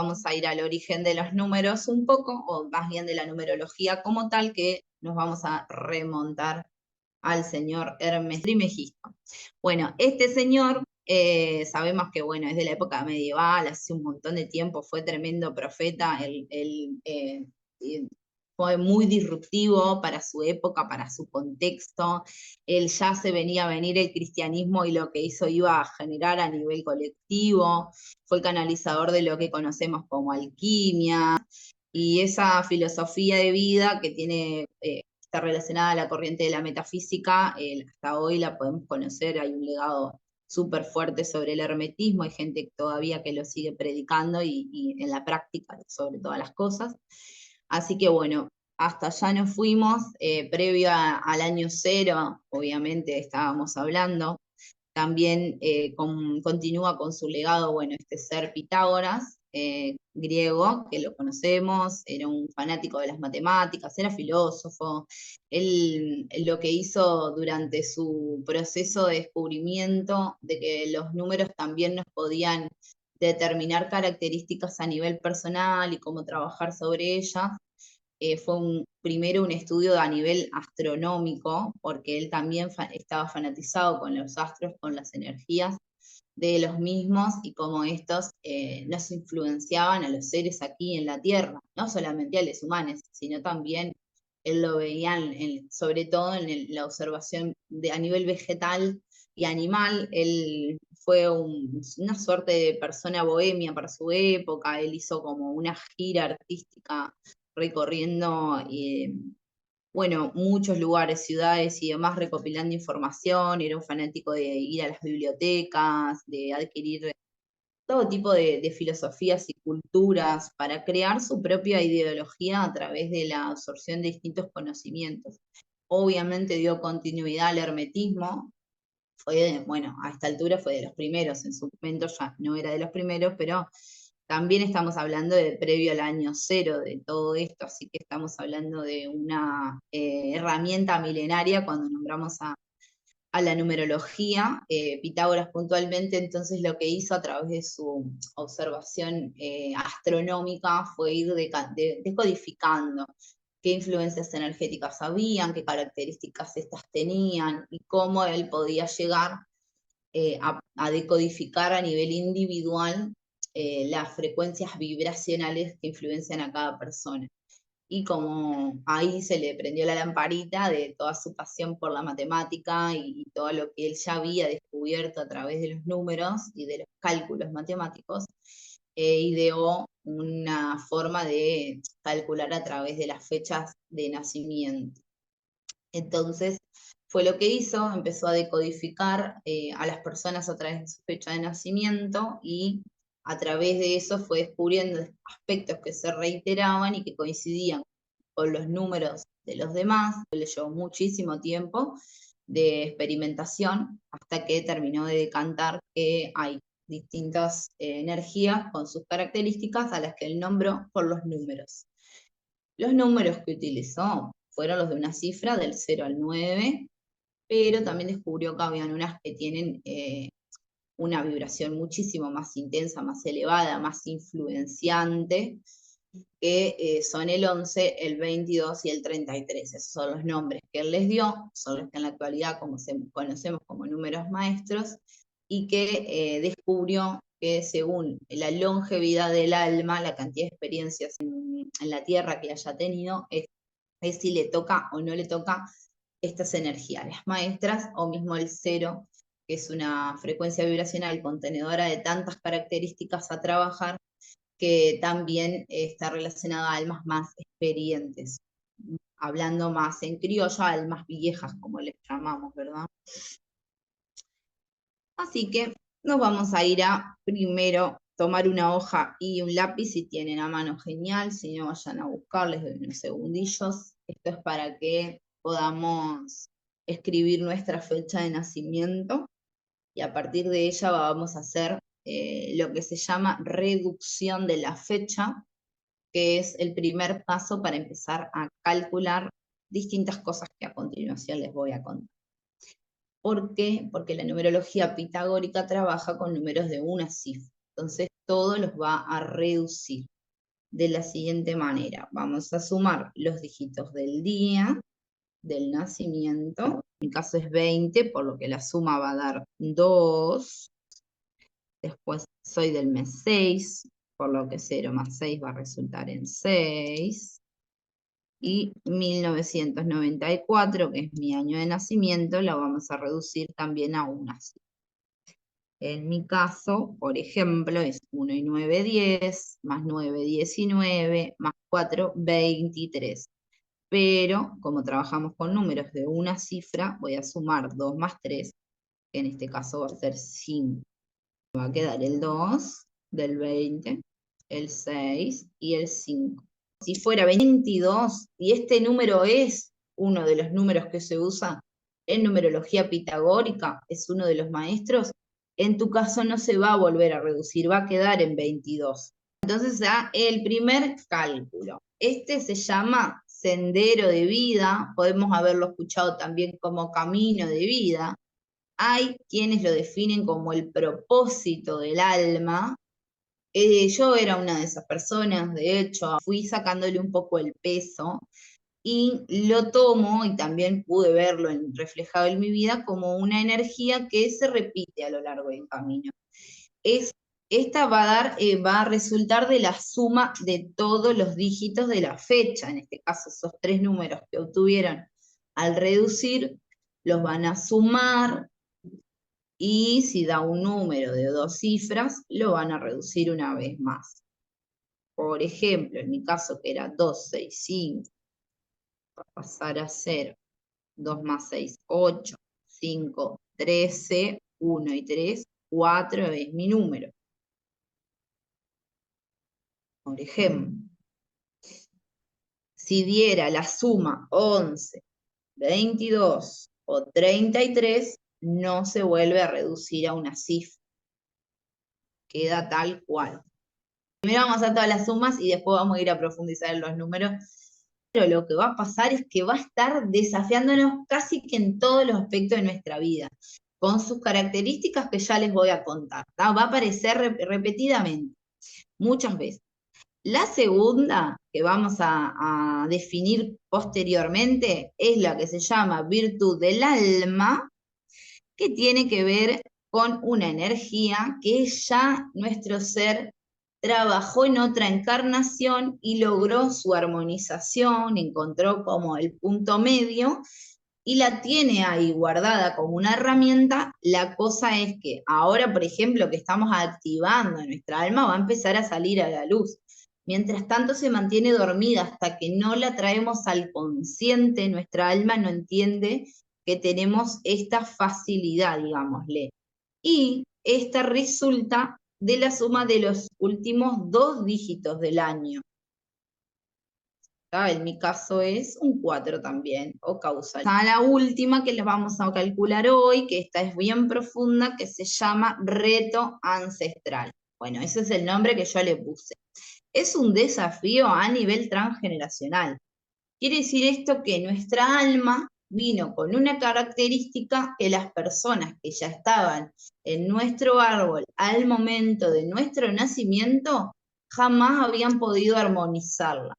vamos a ir al origen de los números un poco, o más bien de la numerología como tal, que nos vamos a remontar al señor Hermes Trismegisto. Bueno, este señor, sabemos que bueno, es de la época medieval, hace un montón de tiempo, fue tremendo profeta, fue muy disruptivo para su época, para su contexto. Él ya se venía a venir el cristianismo y lo que hizo iba a generar a nivel colectivo. Fue el canalizador de lo que conocemos como alquimia y esa filosofía de vida que tiene, está relacionada a la corriente de la metafísica, hasta hoy la podemos conocer, hay un legado súper fuerte sobre el hermetismo, hay gente todavía que lo sigue predicando y en la práctica sobre todas las cosas. Así que bueno, hasta allá nos fuimos, previo al año cero, obviamente estábamos hablando, también continúa con su legado, bueno, este ser Pitágoras, griego, que lo conocemos, era un fanático de las matemáticas, era filósofo. Él lo que hizo durante su proceso de descubrimiento de que los números también nos podían determinar características a nivel personal y cómo trabajar sobre ellas, fue primero un estudio a nivel astronómico, porque él también estaba fanatizado con los astros, con las energías de los mismos y cómo estos nos influenciaban a los seres aquí en la Tierra, no solamente a los humanos, sino también él lo veía sobre todo en la observación a nivel vegetal y animal. Él fue una suerte de persona bohemia para su época, él hizo como una gira artística recorriendo, bueno, muchos lugares, ciudades y demás, recopilando información, era un fanático de ir a las bibliotecas, de adquirir todo tipo de filosofías y culturas para crear su propia ideología a través de la absorción de distintos conocimientos. Obviamente dio continuidad al hermetismo, fue, bueno, a esta altura fue de los primeros, en su momento ya no era de los primeros, pero también estamos hablando de previo al año cero de todo esto, así que estamos hablando de una herramienta milenaria cuando nombramos a la numerología. Pitágoras puntualmente entonces lo que hizo a través de su observación astronómica fue ir decodificando qué influencias energéticas habían, qué características estas tenían y cómo él podía llegar a decodificar a nivel individual las frecuencias vibracionales que influencian a cada persona. Y como ahí se le prendió la lamparita de toda su pasión por la matemática y todo lo que él ya había descubierto a través de los números y de los cálculos matemáticos, ideó una forma de calcular a través de las fechas de nacimiento. Entonces, fue lo que hizo, empezó a decodificar a las personas a través de su fecha de nacimiento y a través de eso fue descubriendo aspectos que se reiteraban y que coincidían con los números de los demás. Le llevó muchísimo tiempo de experimentación hasta que terminó de decantar que hay distintas energías con sus características a las que él nombró por los números. Los números que utilizó fueron los de una cifra del 0 al 9, pero también descubrió que habían unas que tienen una vibración muchísimo más intensa, más elevada, más influenciante, que son el 11, el 22 y el 33. Esos son los nombres que él les dio, son los que en la actualidad conocemos como números maestros, y que descubrió que según la longevidad del alma, la cantidad de experiencias en la Tierra que haya tenido, es si le toca o no le toca estas energías, las maestras, o mismo el cero, que es una frecuencia vibracional contenedora de tantas características a trabajar, que también está relacionada a almas más experientes, hablando más en criollo, almas viejas, como les llamamos, ¿verdad? Así que nos vamos a ir a primero tomar una hoja y un lápiz si tienen a mano, genial, si no vayan a buscarles de unos segundillos. Esto es para que podamos escribir nuestra fecha de nacimiento y a partir de ella vamos a hacer lo que se llama reducción de la fecha, que es el primer paso para empezar a calcular distintas cosas que a continuación les voy a contar. ¿Por qué? Porque la numerología pitagórica trabaja con números de una cifra. Entonces, todo los va a reducir de la siguiente manera. Vamos a sumar los dígitos del día, del nacimiento. En mi caso es 20, por lo que la suma va a dar 2. Después soy del mes 6, por lo que 0 más 6 va a resultar en 6. Y 1994, que es mi año de nacimiento, la vamos a reducir también a una. En mi caso, por ejemplo, es 1 y 9, 10, más 9, 19, más 4, 23. Pero, como trabajamos con números de una cifra, voy a sumar 2 más 3, que en este caso va a ser 5. Va a quedar el 2 del 20, el 6 y el 5. Si fuera 22, y este número es uno de los números que se usa en numerología pitagórica, es uno de los maestros, en tu caso no se va a volver a reducir, va a quedar en 22. Entonces, el primer cálculo. Este se llama sendero de vida, podemos haberlo escuchado también como camino de vida. Hay quienes lo definen como el propósito del alma. Yo era una de esas personas, de hecho, fui sacándole un poco el peso y lo tomo, y también pude verlo reflejado en mi vida, como una energía que se repite a lo largo del camino. Esta va a resultar de la suma de todos los dígitos de la fecha. En este caso, esos 3 números que obtuvieron al reducir, los van a sumar, y si da un número de 2 cifras, lo van a reducir una vez más. Por ejemplo, en mi caso, que era 265, va a pasar a ser 2 más 6, 8, 5, 13, 1 y 3, 4 es mi número. Por ejemplo, si diera la suma 11, 22 o 33, no se vuelve a reducir a una cifra. Queda tal cual. Primero vamos a hacer todas las sumas y después vamos a ir a profundizar en los números. Pero lo que va a pasar es que va a estar desafiándonos casi que en todos los aspectos de nuestra vida, con sus características que ya les voy a contar. Va a aparecer repetidamente, muchas veces. La segunda, que vamos a definir posteriormente, es la que se llama virtud del alma, que tiene que ver con una energía que ya nuestro ser trabajó en otra encarnación y logró su armonización, encontró como el punto medio y la tiene ahí guardada como una herramienta. La cosa es que ahora, por ejemplo, que estamos activando nuestra alma, va a empezar a salir a la luz. Mientras tanto se mantiene dormida hasta que no la traemos al consciente, nuestra alma no entiende que tenemos esta facilidad, digámosle. Y esta resulta de la suma de los últimos 2 dígitos del año. En mi caso es un 4 también, o causal. A la última que les vamos a calcular hoy, que esta es bien profunda, que se llama reto ancestral. Bueno, ese es el nombre que yo le puse. Es un desafío a nivel transgeneracional. Quiere decir esto que nuestra alma vino con una característica que las personas que ya estaban en nuestro árbol al momento de nuestro nacimiento jamás habían podido armonizarla.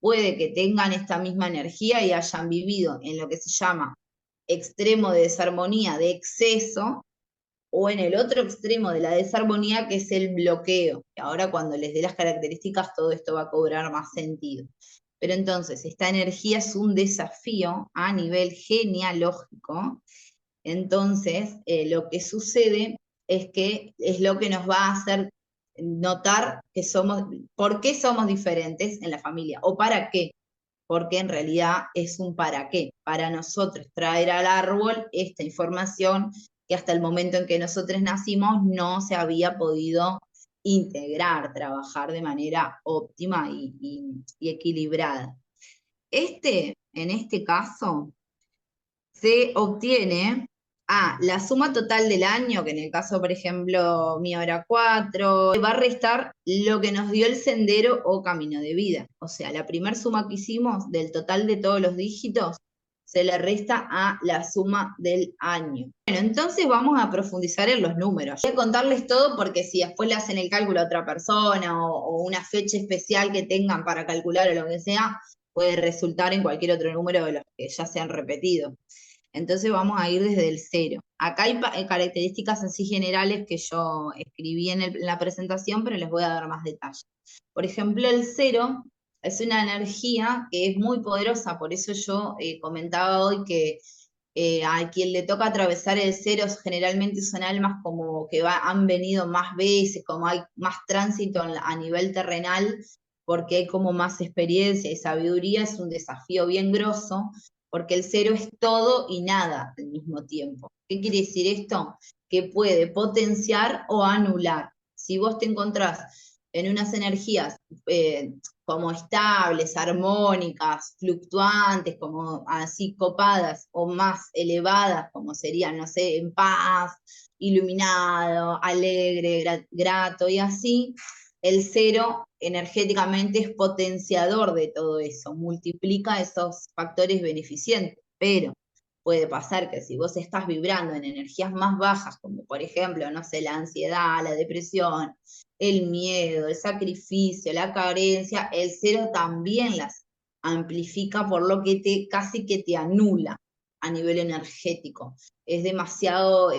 Puede que tengan esta misma energía y hayan vivido en lo que se llama extremo de desarmonía, de exceso, o en el otro extremo de la desarmonía, que es el bloqueo. Ahora, cuando les dé las características, todo esto va a cobrar más sentido. Pero entonces, esta energía es un desafío a nivel genealógico. Entonces, lo que sucede es que es lo que nos va a hacer notar que ¿por qué somos diferentes en la familia? ¿O para qué? Porque en realidad es un para qué. Para nosotros traer al árbol esta información que hasta el momento en que nosotros nacimos no se había podido integrar, trabajar de manera óptima y equilibrada. En este caso, se obtiene la suma total del año, que en el caso, por ejemplo, mío era 4, va a restar lo que nos dio el sendero o camino de vida. O sea, la primera suma que hicimos del total de todos los dígitos se le resta a la suma del año. Bueno, entonces vamos a profundizar en los números. Voy a contarles todo porque si después le hacen el cálculo a otra persona o una fecha especial que tengan para calcular o lo que sea, puede resultar en cualquier otro número de los que ya se han repetido. Entonces vamos a ir desde el 0. Acá hay características así generales que yo escribí en la presentación, pero les voy a dar más detalles. Por ejemplo, el 0 es una energía que es muy poderosa, por eso yo comentaba hoy que a quien le toca atravesar el 0 generalmente son almas como que han venido más veces, como hay más tránsito a nivel terrenal, porque hay como más experiencia y sabiduría, es un desafío bien grosso, porque el 0 es todo y nada al mismo tiempo. ¿Qué quiere decir esto? Que puede potenciar o anular. Si vos te encontrás en unas energías como estables, armónicas, fluctuantes, como así copadas, o más elevadas, como serían, no sé, en paz, iluminado, alegre, grato y así, el 0 energéticamente es potenciador de todo eso, multiplica esos factores beneficientes, pero puede pasar que si vos estás vibrando en energías más bajas, como por ejemplo, no sé, la ansiedad, la depresión, el miedo, el sacrificio, la carencia, el 0 también las amplifica, por lo que casi que te anula a nivel energético. Es demasiado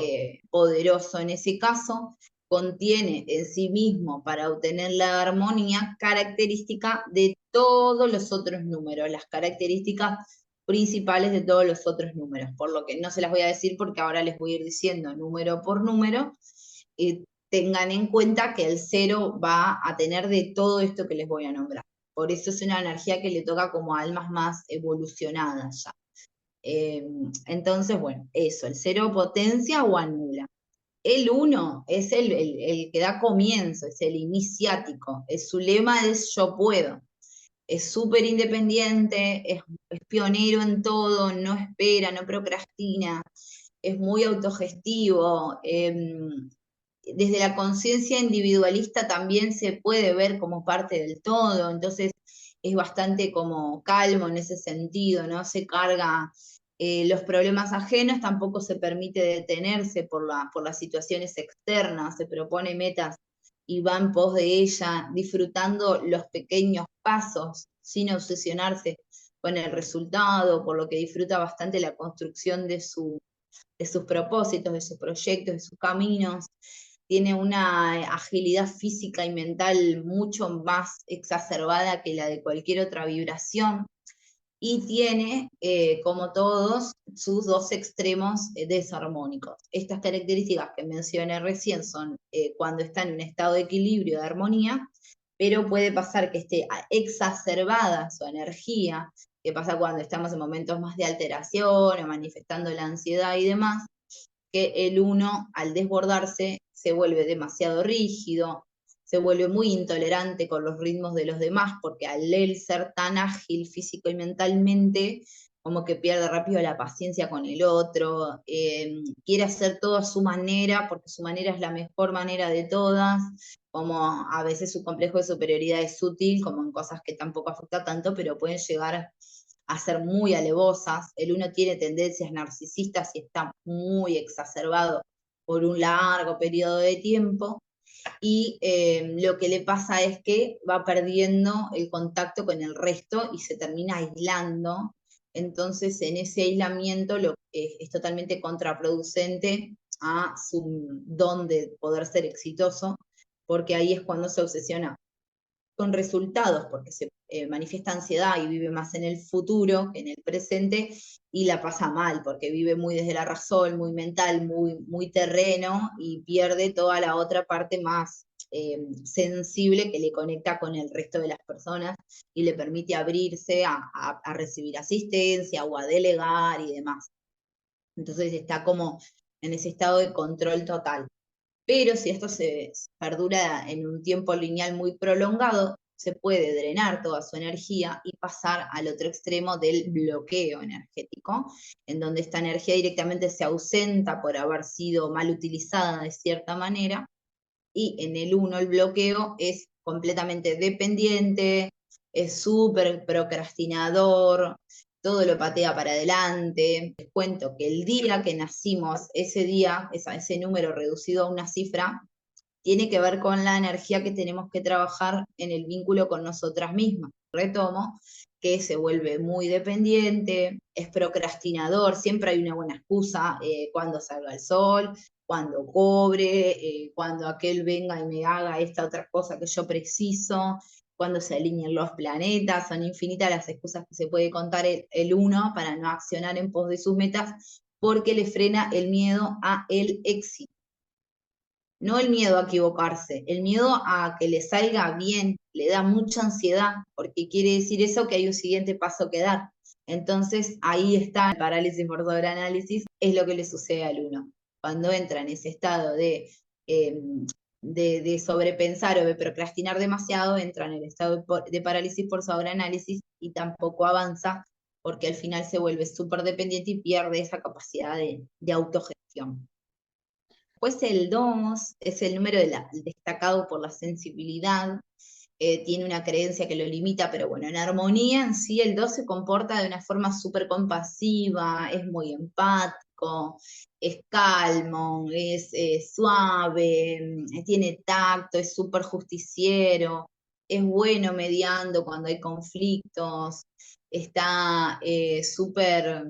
poderoso en ese caso, contiene en sí mismo, para obtener la armonía, característica de todos los otros números, las características principales de todos los otros números, por lo que no se las voy a decir porque ahora les voy a ir diciendo número por número. Tengan en cuenta que el 0 va a tener de todo esto que les voy a nombrar. Por eso es una energía que le toca como a almas más evolucionadas ya. Entonces, bueno, eso, el 0 potencia o anula. El 1 es el que da comienzo, es el iniciático. Su lema es yo puedo. Es súper independiente, es pionero en todo, no espera, no procrastina, es muy autogestivo. Desde la conciencia individualista también se puede ver como parte del todo, entonces es bastante como calmo en ese sentido, no se carga los problemas ajenos, tampoco se permite detenerse por las situaciones externas, se propone metas y va en pos de ella, disfrutando los pequeños pasos, sin obsesionarse con el resultado, por lo que disfruta bastante la construcción de sus propósitos, de sus proyectos, de sus caminos. Tiene una agilidad física y mental mucho más exacerbada que la de cualquier otra vibración, y tiene, como todos, sus dos extremos desarmónicos. Estas características que mencioné recién son cuando está en un estado de equilibrio, de armonía, pero puede pasar que esté exacerbada su energía, que pasa cuando estamos en momentos más de alteración o manifestando la ansiedad y demás, que el 1 al desbordarse se vuelve demasiado rígido, se vuelve muy intolerante con los ritmos de los demás, porque al él ser tan ágil físico y mentalmente, como que pierde rápido la paciencia con el otro, quiere hacer todo a su manera, porque su manera es la mejor manera de todas, como a veces su complejo de superioridad es sutil, como en cosas que tampoco afecta tanto, pero pueden llegar a ser muy alevosas. El 1 tiene tendencias narcisistas y está muy exacerbado por un largo periodo de tiempo, y lo que le pasa es que va perdiendo el contacto con el resto y se termina aislando. Entonces, en ese aislamiento es totalmente contraproducente a su don de poder ser exitoso, porque ahí es cuando se obsesiona con resultados, porque se manifiesta ansiedad y vive más en el futuro que en el presente, y la pasa mal, porque vive muy desde la razón, muy mental, muy terreno, y pierde toda la otra parte más sensible que le conecta con el resto de las personas y le permite abrirse a recibir asistencia o a delegar y demás. Entonces está como en ese estado de control total. Pero si esto se perdura en un tiempo lineal muy prolongado, se puede drenar toda su energía y pasar al otro extremo del bloqueo energético, en donde esta energía directamente se ausenta por haber sido mal utilizada de cierta manera, y en el 1 el bloqueo es completamente dependiente, es súper procrastinador, todo lo patea para adelante. Les cuento que el día que nacimos, ese día, ese número reducido a una cifra, tiene que ver con la energía que tenemos que trabajar en el vínculo con nosotras mismas. Retomo, que se vuelve muy dependiente, es procrastinador, siempre hay una buena excusa, cuando salga el sol, cuando cobre, cuando aquel venga y me haga esta otra cosa que yo preciso, cuando se alineen los planetas, son infinitas las excusas que se puede contar el uno para no accionar en pos de sus metas, porque le frena el miedo a el éxito. No el miedo a equivocarse, el miedo a que le salga bien, le da mucha ansiedad, porque quiere decir eso que hay un siguiente paso que dar. Entonces ahí está el parálisis por sobreanálisis, es lo que le sucede al uno. Cuando entra en ese estado eh, de sobrepensar o de procrastinar demasiado, entra en el estado de parálisis por sobreanálisis y tampoco avanza, porque al final se vuelve súper dependiente y pierde esa capacidad de autogestión. Después el 2 es el número destacado por la sensibilidad, tiene una creencia que lo limita, pero bueno, en armonía en sí el 2 se comporta de una forma súper compasiva, es muy empático, es calmo, es suave, tiene tacto, es súper justiciero, es bueno mediando cuando hay conflictos, está súper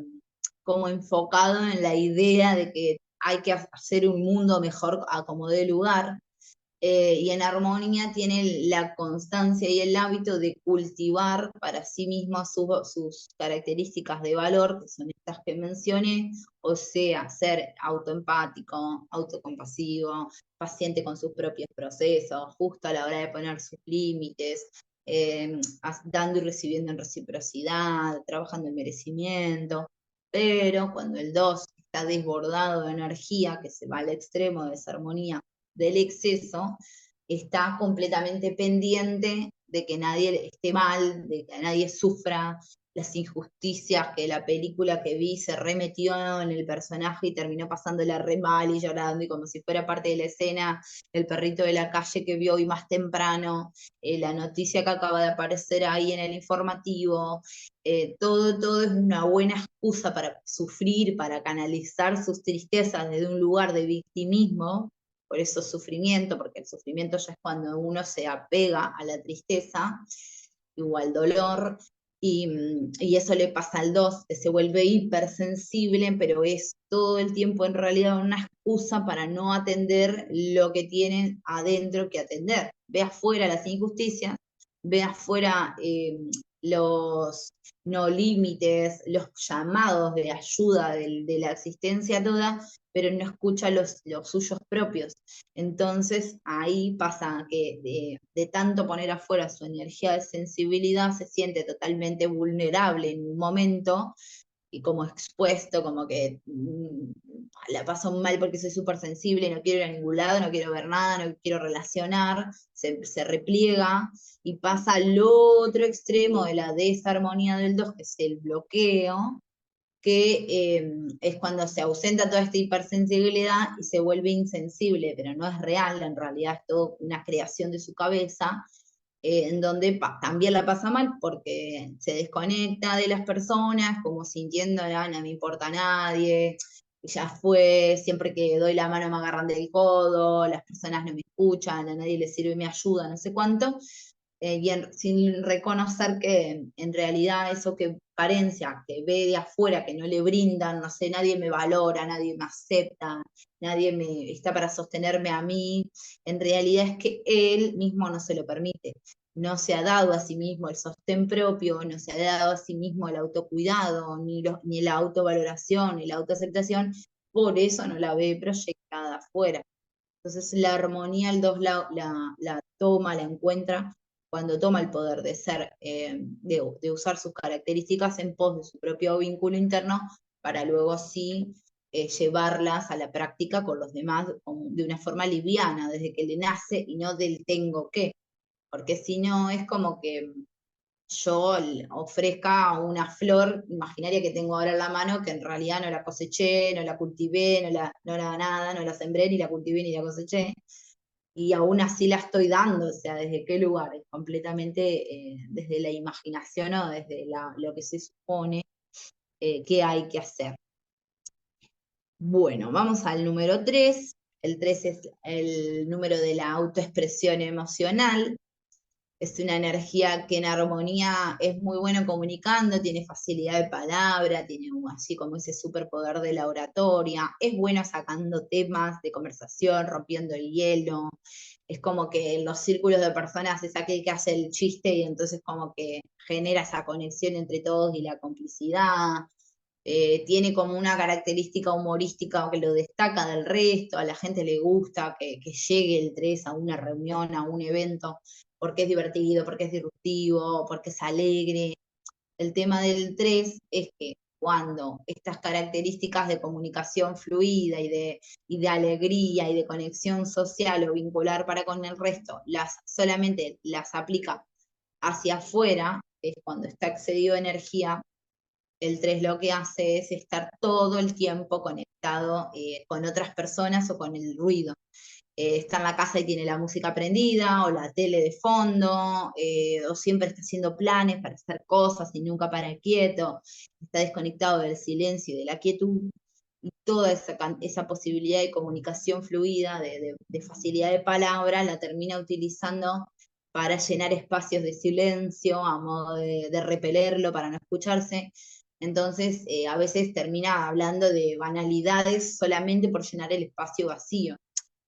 como enfocado en la idea de que hay que hacer un mundo mejor a como dé lugar, y en armonía tiene la constancia y el hábito de cultivar para sí mismo sus características de valor, que son estas que mencioné, o sea, ser autoempático, autocompasivo, paciente con sus propios procesos, justo a la hora de poner sus límites, dando y recibiendo en reciprocidad, trabajando en merecimiento. Pero cuando el 2 está desbordado de energía, que se va al extremo de desarmonía del exceso, está completamente pendiente de que nadie esté mal, de que nadie sufra las injusticias, que la película que vi se remetió en el personaje y terminó pasándola re mal y llorando, y como si fuera parte de la escena, el perrito de la calle que vio hoy más temprano, la noticia que acaba de aparecer ahí en el informativo, todo es una buena excusa para sufrir, para canalizar sus tristezas desde un lugar de victimismo. Por eso sufrimiento, porque el sufrimiento ya es cuando uno se apega a la tristeza o al dolor, y eso le pasa al 2, que se vuelve hipersensible, pero es todo el tiempo en realidad una excusa para no atender lo que tienen adentro que atender. Ve afuera las injusticias, ve afuera los no límites, los llamados de ayuda de la existencia toda, pero no escucha los suyos propios. Entonces ahí pasa que de tanto poner afuera su energía de sensibilidad, se siente totalmente vulnerable en un momento y como expuesto, como que la paso mal porque soy súper sensible, no quiero ir a ningún lado, no quiero ver nada, no quiero relacionar, se repliega y pasa al otro extremo de la desarmonía del 2, que es el bloqueo, que es cuando se ausenta toda esta hipersensibilidad y se vuelve insensible, pero no es real, en realidad es todo una creación de su cabeza, en donde también la pasa mal porque se desconecta de las personas, como sintiendo, "Ah, no me importa a nadie, ya fue, siempre que doy la mano me agarran del codo, las personas no me escuchan, a nadie le sirve mi ayuda, no sé cuánto", bien, sin reconocer que en realidad eso que carencia, que ve de afuera, que no le brindan, no sé, nadie me valora, nadie me acepta, nadie me está para sostenerme a mí, en realidad es que él mismo no se lo permite. No se ha dado a sí mismo el sostén propio, no se ha dado a sí mismo el autocuidado, ni la autovaloración, ni la autoaceptación, por eso no la ve proyectada afuera. Entonces la armonía el 2 la toma, la encuentra cuando toma el poder de ser, de usar sus características en pos de su propio vínculo interno, para luego sí llevarlas a la práctica con los demás de una forma liviana, desde que le nace y no del tengo que, porque si no es como que yo ofrezca una flor imaginaria que tengo ahora en la mano, que en realidad no la coseché, no la cultivé, no la nada, no la sembré, ni la cultivé, ni la coseché, y aún así la estoy dando, o sea, ¿desde qué lugar? Es completamente desde la imaginación o desde lo que se supone, qué hay que hacer. Bueno, vamos al número 3. El 3 es el número de la autoexpresión emocional. Es una energía que en armonía es muy bueno comunicando, tiene facilidad de palabra, tiene así como ese superpoder de la oratoria, es bueno sacando temas de conversación, rompiendo el hielo. Es como que en los círculos de personas es aquel que hace el chiste y entonces como que genera esa conexión entre todos y la complicidad. Tiene como una característica humorística que lo destaca del resto, a la gente le gusta que llegue el 3 a una reunión, a un evento, porque es divertido, porque es disruptivo, porque es alegre. El tema del 3 es que cuando estas características de comunicación fluida y de alegría y de conexión social o vincular para con el resto, solamente las aplica hacia afuera, es cuando está excedido de energía. El 3 lo que hace es estar todo el tiempo conectado con otras personas o con el ruido. Está en la casa y tiene la música prendida o la tele de fondo, o siempre está haciendo planes para hacer cosas y nunca para quieto, está desconectado del silencio y de la quietud, y toda esa posibilidad de comunicación fluida, de facilidad de palabra, la termina utilizando para llenar espacios de silencio, a modo de repelerlo, para no escucharse. Entonces, a veces termina hablando de banalidades solamente por llenar el espacio vacío.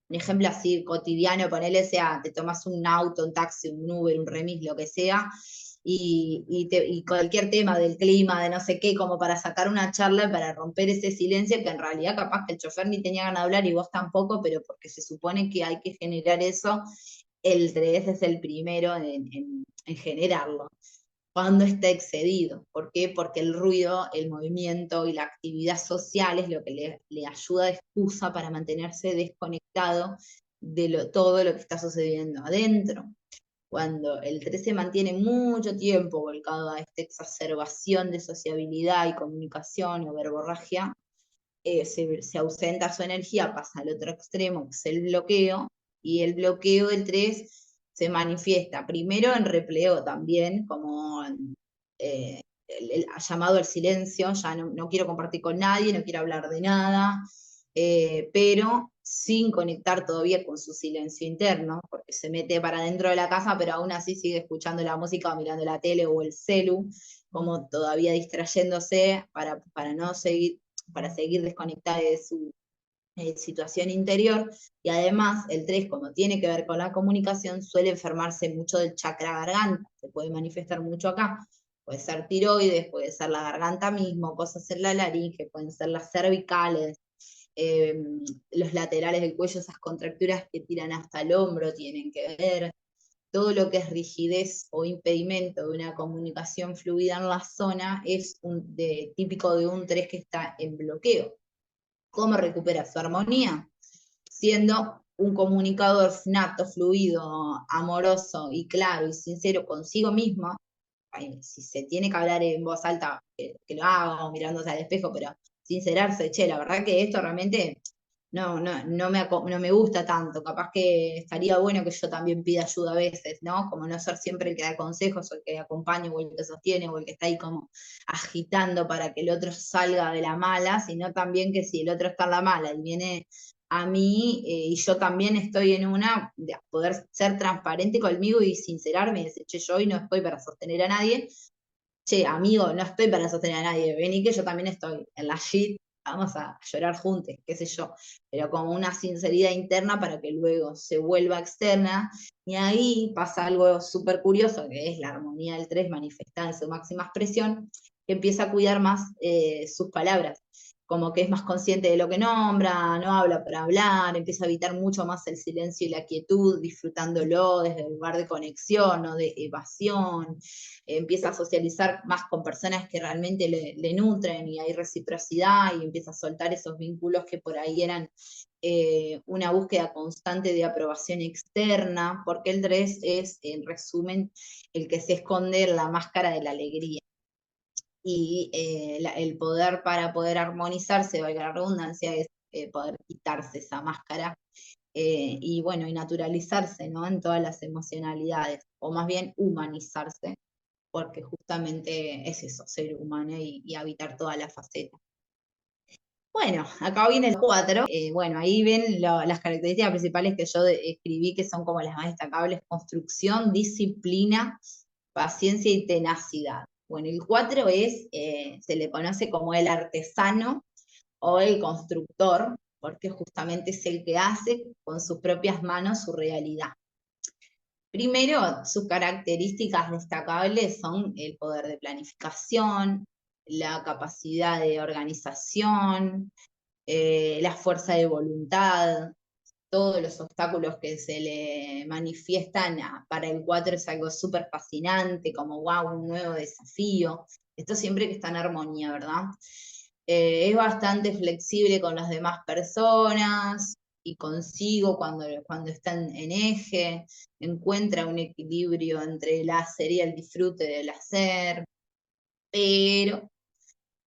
Un ejemplo así cotidiano, ponele, sea, te tomas un auto, un taxi, un Uber, un remis, lo que sea, y cualquier tema del clima, de no sé qué, como para sacar una charla, para romper ese silencio, que en realidad capaz que el chofer ni tenía ganas de hablar y vos tampoco, pero porque se supone que hay que generar eso, el 3 es el primero en generarlo cuando está excedido. ¿Por qué? Porque el ruido, el movimiento y la actividad social es lo que le ayuda de excusa para mantenerse desconectado de todo lo que está sucediendo adentro. Cuando el 3 se mantiene mucho tiempo volcado a esta exacerbación de sociabilidad y comunicación o verborragia, se ausenta su energía, pasa al otro extremo, que es el bloqueo, y el bloqueo del 3 se manifiesta primero en repleo también, como llamado al silencio, ya no quiero compartir con nadie, no quiero hablar de nada, pero sin conectar todavía con su silencio interno, porque se mete para dentro de la casa, pero aún así sigue escuchando la música o mirando la tele o el celu, como todavía distrayéndose para no seguir, para seguir desconectada de su situación interior. Y además el 3, como tiene que ver con la comunicación, suele enfermarse mucho del chakra garganta, se puede manifestar mucho acá. Puede ser tiroides, puede ser la garganta mismo, cosas en la laringe, pueden ser las cervicales, eh, los laterales del cuello, esas contracturas que tiran hasta el hombro tienen que ver. Todo lo que es rigidez o impedimento de una comunicación fluida en la zona es típico de un 3 que está en bloqueo. ¿Cómo recupera su armonía? Siendo un comunicador nato, fluido, amoroso y claro y sincero consigo mismo. Si se tiene que hablar en voz alta, que lo haga, o mirándose al espejo, pero sincerarse, che, la verdad que esto realmente no me gusta tanto, capaz que estaría bueno que yo también pida ayuda a veces, ¿no? Como no ser siempre el que da consejos, o el que acompaña, o el que sostiene, o el que está ahí como agitando para que el otro salga de la mala, sino también que si el otro está en la mala y viene a mí, y yo también estoy en una, de poder ser transparente conmigo y sincerarme y decir, che, yo hoy no estoy para sostener a nadie, che, amigo, no estoy para sostener a nadie, vení que yo también estoy en la shit, vamos a llorar juntos, qué sé yo, pero con una sinceridad interna para que luego se vuelva externa, y ahí pasa algo súper curioso, que es la armonía del 3 manifestada en su máxima expresión, que empieza a cuidar más sus palabras, como que es más consciente de lo que nombra, no habla para hablar, empieza a evitar mucho más el silencio y la quietud, disfrutándolo desde el lugar de conexión o de evasión, empieza a socializar más con personas que realmente le nutren y hay reciprocidad y empieza a soltar esos vínculos que por ahí eran una búsqueda constante de aprobación externa, porque el 3 es, en resumen, el que se esconde en la máscara de la alegría. Y el poder para poder armonizarse, valga la redundancia, es poder quitarse esa máscara y bueno, y naturalizarse, ¿no? En todas las emocionalidades, o más bien humanizarse, porque justamente es eso, ser humano y habitar todas las facetas. Bueno, acá viene el 4. Bueno, ahí ven las características principales que yo escribí, que son como las más destacables: construcción, disciplina, paciencia y tenacidad. Bueno, el 4 se le conoce como el artesano o el constructor, porque justamente es el que hace con sus propias manos su realidad. Primero, sus características destacables son el poder de planificación, la capacidad de organización, la fuerza de voluntad. Todos los obstáculos que se le manifiestan para el 4 es algo súper fascinante, como wow, un nuevo desafío. Esto siempre que está en armonía, ¿verdad? Es bastante flexible con las demás personas y consigo cuando están en eje, encuentra un equilibrio entre el hacer y el disfrute del hacer, pero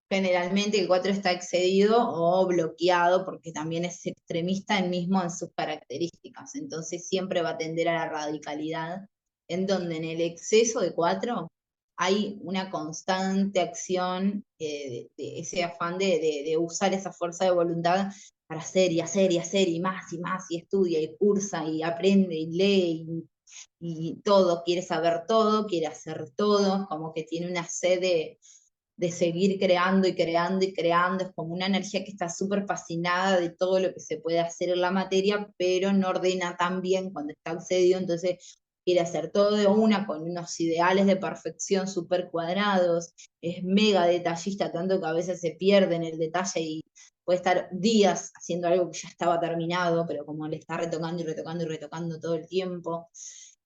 generalmente el 4 está excedido o bloqueado porque también es extremista él mismo en sus características, entonces siempre va a tender a la radicalidad, en donde en el exceso de 4 hay una constante acción de ese afán de usar esa fuerza de voluntad para hacer y hacer y hacer y más, y estudia y cursa y aprende y lee y todo, quiere saber todo, quiere hacer todo, como que tiene una sed de seguir creando y creando y creando, es como una energía que está súper fascinada de todo lo que se puede hacer en la materia, pero no ordena tan bien cuando está obsedido, entonces quiere hacer todo de una con unos ideales de perfección súper cuadrados, es mega detallista, tanto que a veces se pierde en el detalle y puede estar días haciendo algo que ya estaba terminado, pero como le está retocando y retocando y retocando todo el tiempo.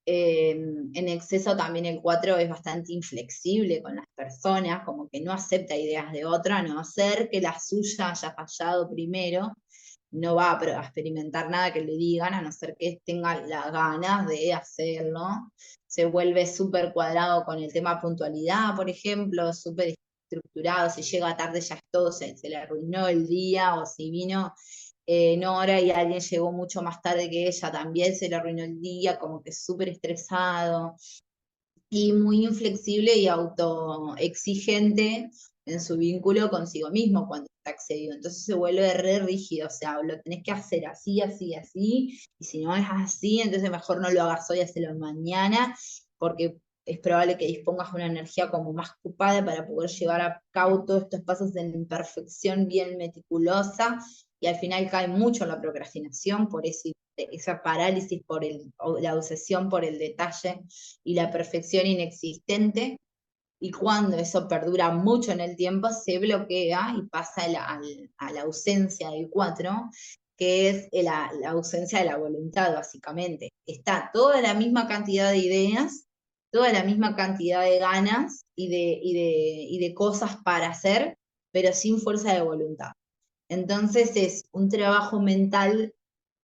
En exceso también el 4 es bastante inflexible con las personas, como que no acepta ideas de otra, a no ser que la suya haya fallado primero, no va a experimentar nada que le digan, a no ser que tenga las ganas de hacerlo. Se vuelve súper cuadrado con el tema puntualidad, por ejemplo, súper estructurado, si llega tarde ya es todo, se le arruinó el día, o si vino Nora y alguien llegó mucho más tarde que ella, también se le arruinó el día, como que súper estresado y muy inflexible y autoexigente en su vínculo consigo mismo cuando está excedido. Entonces se vuelve re rígido, o sea, lo tenés que hacer así, así, así, y si no es así, entonces mejor no lo hagas hoy, hacelo mañana, porque es probable que dispongas de una energía como más ocupada para poder llevar a cabo todos estos pasos en imperfección bien meticulosa, y al final cae mucho en la procrastinación por esa parálisis, la obsesión por el detalle y la perfección inexistente, y cuando eso perdura mucho en el tiempo se bloquea y pasa a la ausencia del 4, que es la ausencia de la voluntad, básicamente. Está toda la misma cantidad de ideas, toda la misma cantidad de ganas y de cosas para hacer, pero sin fuerza de voluntad. Entonces es un trabajo mental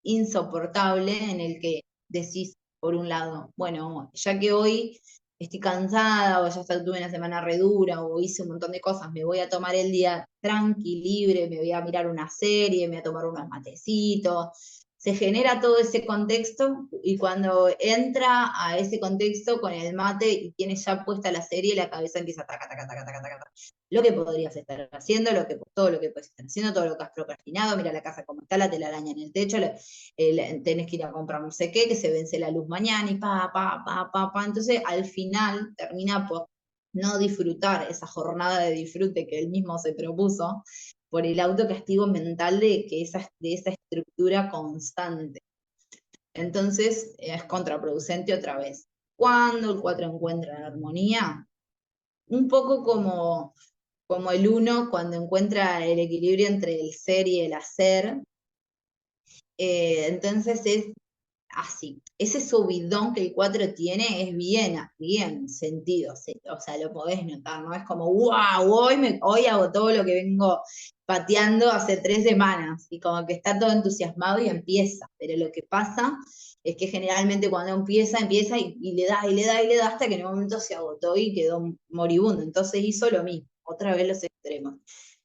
insoportable en el que decís, por un lado, bueno, ya que hoy estoy cansada, o ya tuve una semana re dura, o hice un montón de cosas, me voy a tomar el día tranqui, libre, me voy a mirar una serie, me voy a tomar unos matecitos. Se genera todo ese contexto, y cuando entra a ese contexto con el mate y tiene ya puesta la serie, la cabeza empieza a taca, taca, taca, taca, taca, taca. Lo que podrías estar haciendo, todo lo que puedes estar haciendo, todo lo que has procrastinado, mira la casa como está, la telaraña en el techo, tenés que ir a comprar no sé qué, que se vence la luz mañana, y pa. Entonces, al final, termina por no disfrutar esa jornada de disfrute que él mismo se propuso, por el autocastigo mental de esa estructura constante. Entonces, es contraproducente otra vez. Cuando el 4 encuentra la armonía, un poco como el 1 cuando encuentra el equilibrio entre el ser y el hacer, entonces es así. Ese subidón que el 4 tiene es bien sentido, o sea, lo podés notar, ¿no? Es como, wow, hoy hago todo lo que vengo pateando hace 3 semanas, y como que está todo entusiasmado y empieza, pero lo que pasa es que generalmente cuando empieza y le da, y le da, y le da, hasta que en un momento se agotó y quedó moribundo, entonces hizo lo mismo, otra vez los extremos.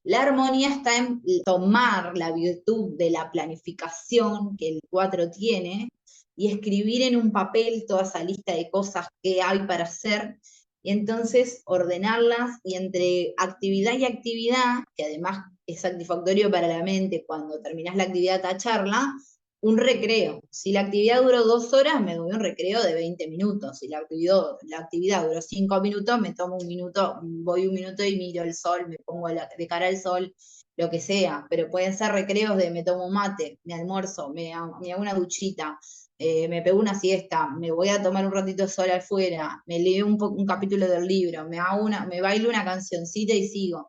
La armonía está en tomar la virtud de la planificación que el 4 tiene y escribir en un papel toda esa lista de cosas que hay para hacer, y entonces ordenarlas y entre actividad y actividad, que además es satisfactorio para la mente cuando terminás la actividad tacharla, un recreo. Si la actividad duró 2 horas, me doy un recreo de 20 minutos. Si la actividad duró 5 minutos, me tomo un minuto, voy un minuto y miro el sol, me pongo de cara al sol, lo que sea. Pero pueden ser recreos de me tomo un mate, me almuerzo, me hago una duchita, me pego una siesta, me voy a tomar un ratito de sol afuera, me leo un capítulo del libro, me bailo una cancioncita y sigo,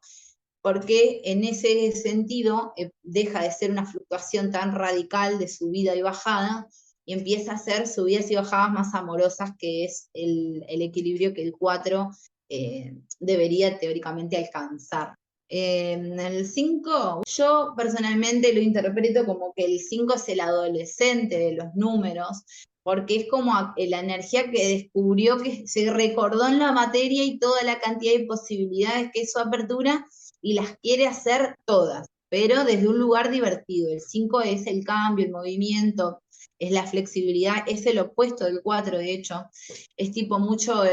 porque en ese sentido deja de ser una fluctuación tan radical de subida y bajada y empieza a ser subidas y bajadas más amorosas, que es el equilibrio que el 4 debería teóricamente alcanzar. En el 5, yo personalmente lo interpreto como que el 5 es el adolescente de los números, porque es como la energía que descubrió, que se recordó en la materia y toda la cantidad de posibilidades que eso apertura, y las quiere hacer todas, pero desde un lugar divertido. El 5 es el cambio, el movimiento, es la flexibilidad, es el opuesto del 4, de hecho. Es tipo mucho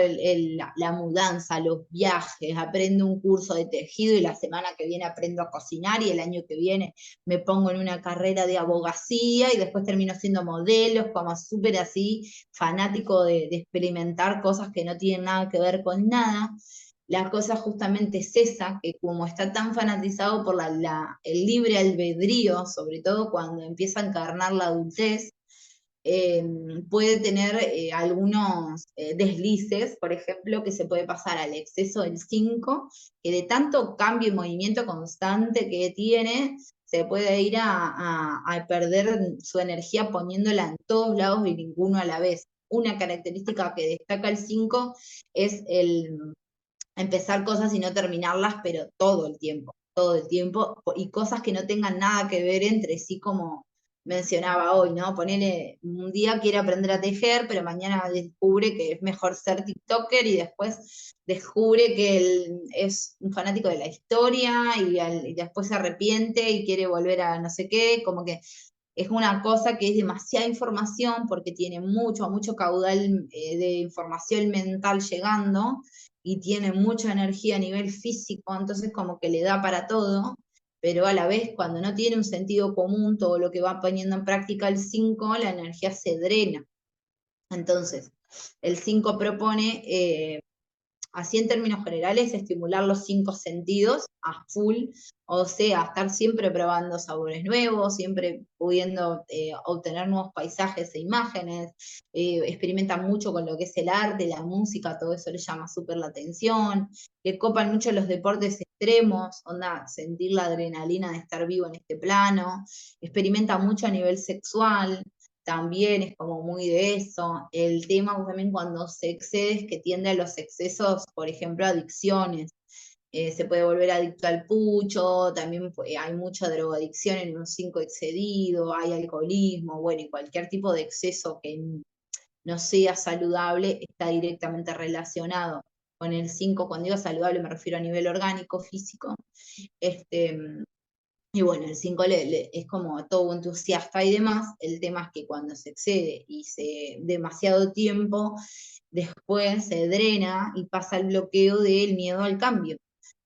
la mudanza, los viajes, aprendo un curso de tejido y la semana que viene aprendo a cocinar y el año que viene me pongo en una carrera de abogacía y después termino siendo modelos, como súper así, fanático de experimentar cosas que no tienen nada que ver con nada. La cosa justamente es esa, que como está tan fanatizado por el libre albedrío, sobre todo cuando empieza a encarnar la adultez, puede tener algunos deslices, por ejemplo, que se puede pasar al exceso del 5, que de tanto cambio y movimiento constante que tiene, se puede ir a perder su energía poniéndola en todos lados y ninguno a la vez. Una característica que destaca el 5 es el empezar cosas y no terminarlas, pero todo el tiempo, y cosas que no tengan nada que ver entre sí, como mencionaba hoy, ¿no? Ponele, un día quiere aprender a tejer, pero mañana descubre que es mejor ser TikToker y después descubre que él es un fanático de la historia y después se arrepiente y quiere volver a no sé qué, como que es una cosa que es demasiada información porque tiene mucho, mucho caudal de información mental llegando y tiene mucha energía a nivel físico, entonces como que le da para todo, pero a la vez cuando no tiene un sentido común todo lo que va poniendo en práctica el 5, la energía se drena. Entonces, el 5 propone así en términos generales, estimular los 5 sentidos a full, o sea, estar siempre probando sabores nuevos, siempre pudiendo obtener nuevos paisajes e imágenes, experimenta mucho con lo que es el arte, la música, todo eso le llama súper la atención, le copan mucho los deportes extremos, onda, sentir la adrenalina de estar vivo en este plano, experimenta mucho a nivel sexual, también es como muy de eso. El tema también cuando se excede es que tiende a los excesos, por ejemplo, adicciones. Se puede volver adicto al pucho, también hay mucha drogadicción en un 5 excedido, hay alcoholismo, bueno, y cualquier tipo de exceso que no sea saludable está directamente relacionado con el 5. Cuando digo saludable me refiero a nivel orgánico, físico. Este, y bueno, el 5 es como todo entusiasta y demás. El tema es que cuando se excede y demasiado tiempo, después se drena y pasa el bloqueo del miedo al cambio.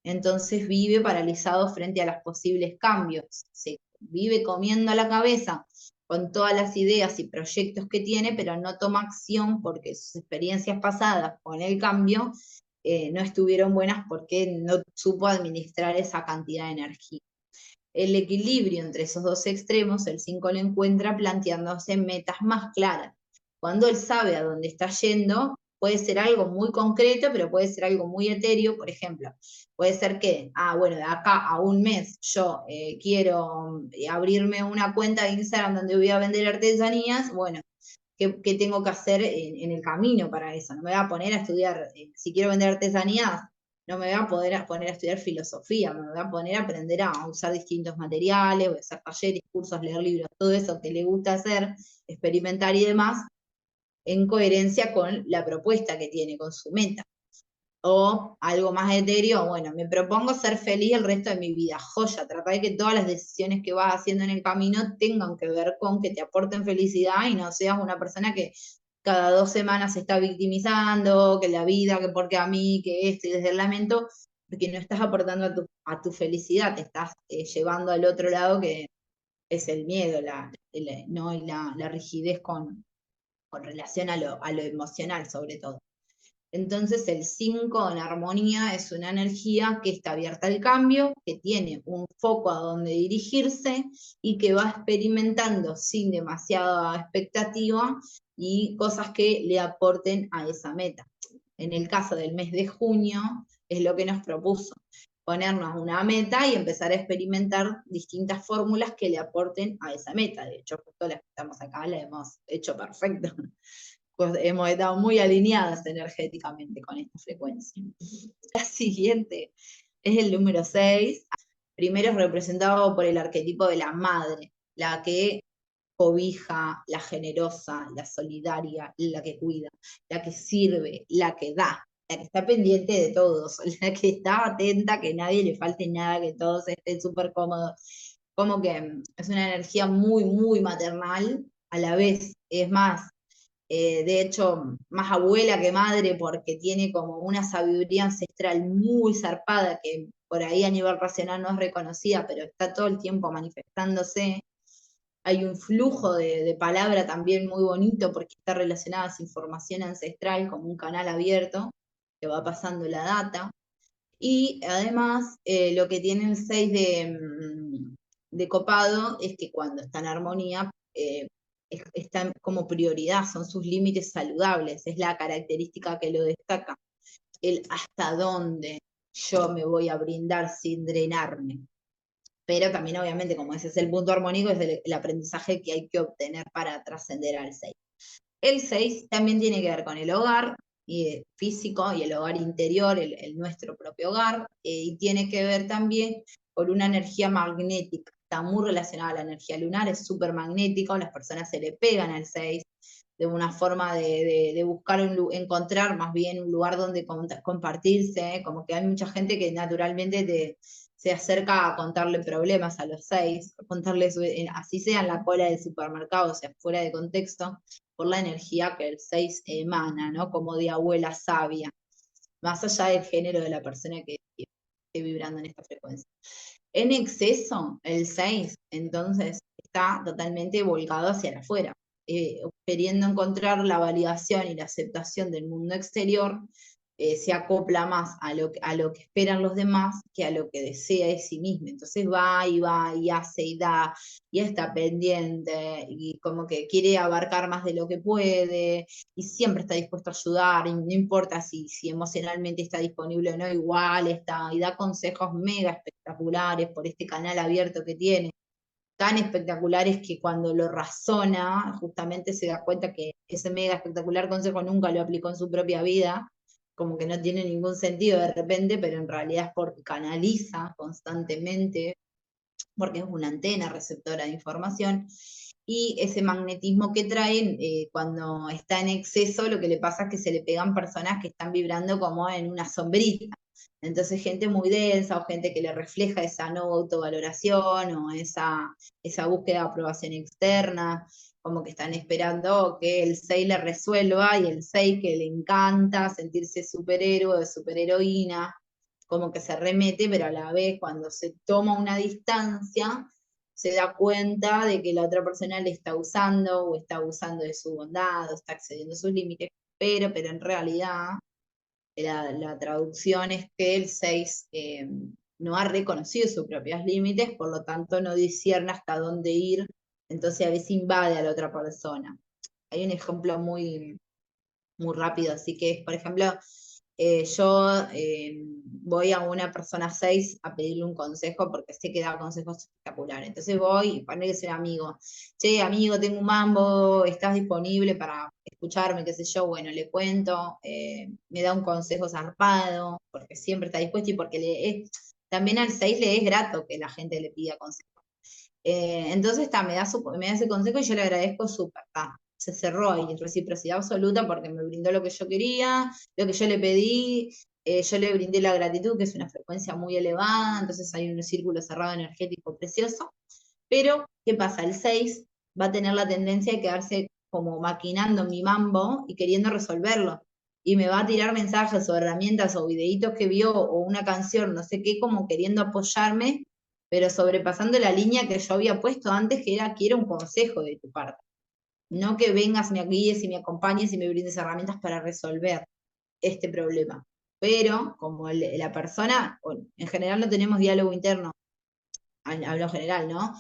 Entonces vive paralizado frente a los posibles cambios. Se vive comiendo la cabeza con todas las ideas y proyectos que tiene, pero no toma acción porque sus experiencias pasadas con el cambio no estuvieron buenas porque no supo administrar esa cantidad de energía. El equilibrio entre esos dos extremos, el 5 lo encuentra planteándose metas más claras. Cuando él sabe a dónde está yendo, puede ser algo muy concreto, pero puede ser algo muy etéreo. Por ejemplo, puede ser que, bueno, de acá a un mes yo quiero abrirme una cuenta de Instagram donde voy a vender artesanías. Bueno, ¿qué tengo que hacer en el camino para eso? No me voy a poner a estudiar, si quiero vender artesanías, no me voy a poner a estudiar filosofía, me voy a poner a aprender a usar distintos materiales, voy a hacer talleres, cursos, leer libros, todo eso que le gusta hacer, experimentar y demás, en coherencia con la propuesta que tiene, con su meta. O algo más etéreo, bueno, me propongo ser feliz el resto de mi vida. Joya, trata de que todas las decisiones que vas haciendo en el camino tengan que ver con que te aporten felicidad y no seas una persona que cada 2 semanas se está victimizando, que la vida, que porque a mí, que esto, y desde el lamento, porque no estás aportando a tu felicidad, te estás llevando al otro lado, que es el miedo, ¿no? Y la rigidez con relación a lo emocional sobre todo. Entonces el 5 en armonía es una energía que está abierta al cambio, que tiene un foco a donde dirigirse y que va experimentando sin demasiada expectativa y cosas que le aporten a esa meta. En el caso del mes de junio es lo que nos propuso, ponernos una meta y empezar a experimentar distintas fórmulas que le aporten a esa meta. De hecho, justo las que estamos acá la hemos hecho perfecto. Pues hemos estado muy alineadas energéticamente con esta frecuencia. La siguiente es el número 6. Primero es representado por el arquetipo de la madre, la que cobija, la generosa, la solidaria, la que cuida, la que sirve, la que da, la que está pendiente de todos, la que está atenta, que nadie le falte nada, que todos estén súper cómodos. Como que es una energía muy, muy maternal, a la vez es más, de hecho, más abuela que madre, porque tiene como una sabiduría ancestral muy zarpada, que por ahí a nivel racional no es reconocida, pero está todo el tiempo manifestándose. Hay un flujo de palabra también muy bonito, porque está relacionada a esa información ancestral como un canal abierto, que va pasando la data. Y además, lo que tiene el 6 de copado es que cuando está en armonía, está como prioridad, son sus límites saludables, es la característica que lo destaca, el hasta dónde yo me voy a brindar sin drenarme. Pero también, obviamente, como ese es el punto armónico, es el aprendizaje que hay que obtener para trascender al 6. El 6 también tiene que ver con el hogar físico y el hogar interior, nuestro propio hogar, y tiene que ver también con una energía magnética. Está muy relacionada a la energía lunar, es súper magnético, las personas se le pegan al 6 de una forma de buscar, encontrar más bien un lugar donde compartirse, como que hay mucha gente que naturalmente se acerca a contarle problemas a los 6, contarles, así sea en la cola del supermercado, o sea, fuera de contexto, por la energía que el 6 emana, ¿no? Como de abuela sabia, más allá del género de la persona que esté vibrando en esta frecuencia. En exceso, el 6, entonces, está totalmente volcado hacia el afuera, queriendo encontrar la validación y la aceptación del mundo exterior, se acopla más a lo que esperan los demás que a lo que desea de sí mismo. Entonces va y hace y da, y está pendiente, y como que quiere abarcar más de lo que puede, y siempre está dispuesto a ayudar, y no importa si emocionalmente está disponible o no, igual está, y da consejos mega espectaculares por este canal abierto que tiene, tan espectaculares que cuando lo razona, justamente se da cuenta que ese mega espectacular consejo nunca lo aplicó en su propia vida, como que no tiene ningún sentido de repente, pero en realidad es porque canaliza constantemente, porque es una antena receptora de información, y ese magnetismo que traen, cuando está en exceso, lo que le pasa es que se le pegan personas que están vibrando como en una sombrita. Entonces, gente muy densa o gente que le refleja esa no autovaloración o esa búsqueda de aprobación externa, como que están esperando que el 6 le resuelva, y el 6 que le encanta sentirse superhéroe o superheroína, como que se remete, pero a la vez cuando se toma una distancia, se da cuenta de que la otra persona le está usando o está abusando de su bondad o está excediendo sus límites, pero en realidad la traducción es que el 6 no ha reconocido sus propios límites, por lo tanto no discierne hasta dónde ir, entonces a veces invade a la otra persona. Hay un ejemplo muy, muy rápido, así que, por ejemplo, yo voy a una persona 6 a pedirle un consejo porque sé que da consejos espectaculares. Entonces voy y ponle que soy amigo. Che, amigo, tengo un mambo, ¿estás disponible para escucharme? ¿Qué sé yo? Bueno, le cuento, me da un consejo zarpado, porque siempre está dispuesto y porque también al 6 le es grato que la gente le pida consejos. Entonces me da ese consejo y yo le agradezco súper. Se cerró ahí, reciprocidad absoluta, porque me brindó lo que yo quería, lo que yo le pedí, yo le brindé la gratitud, que es una frecuencia muy elevada, entonces hay un círculo cerrado energético precioso. Pero, ¿qué pasa? El 6 va a tener la tendencia de quedarse como maquinando mi mambo y queriendo resolverlo. Y me va a tirar mensajes o herramientas o videitos que vio o una canción, no sé qué, como queriendo apoyarme, pero sobrepasando la línea que yo había puesto antes, que era quiero un consejo de tu parte. No que vengas, me guíes y me acompañes y me brindes herramientas para resolver este problema. Pero como la persona, en general no tenemos diálogo interno, hablo general, ¿no?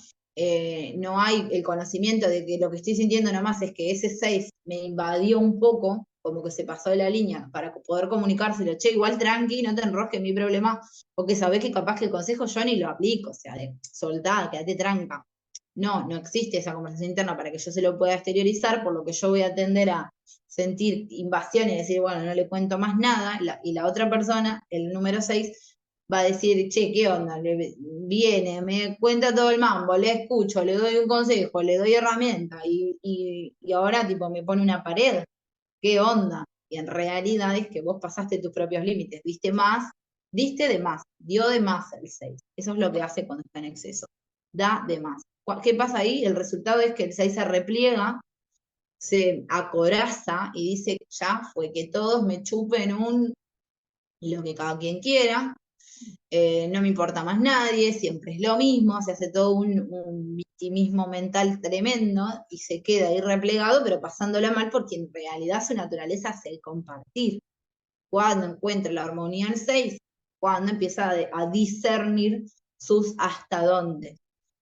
No hay el conocimiento de que lo que estoy sintiendo nomás es que ese 6 me invadió un poco, como que se pasó de la línea, para poder comunicárselo, che, igual tranqui, no te enrosques mi problema, porque sabés que capaz que el consejo yo ni lo aplico, o sea, de soltar, quédate tranca. No, no existe esa conversación interna para que yo se lo pueda exteriorizar, por lo que yo voy a tender a sentir invasión y decir, bueno, no le cuento más nada, y la otra persona, el número 6, va a decir, che, ¿qué onda? Viene, me cuenta todo el mambo, le escucho, le doy un consejo, le doy herramienta, y ahora tipo me pone una pared, ¿qué onda? Y en realidad es que vos pasaste tus propios límites, diste de más, dio de más el 6. Eso es lo que hace cuando está en exceso, da de más. ¿Qué pasa ahí? El resultado es que el 6 se repliega, se acoraza y dice, ya fue, que todos me chupen lo que cada quien quiera, no me importa más nadie, siempre es lo mismo, se hace todo un victimismo mental tremendo y se queda ahí replegado, pero pasándola mal porque en realidad su naturaleza es el compartir. Cuando encuentra la armonía en 6, cuando empieza a discernir sus hasta dónde.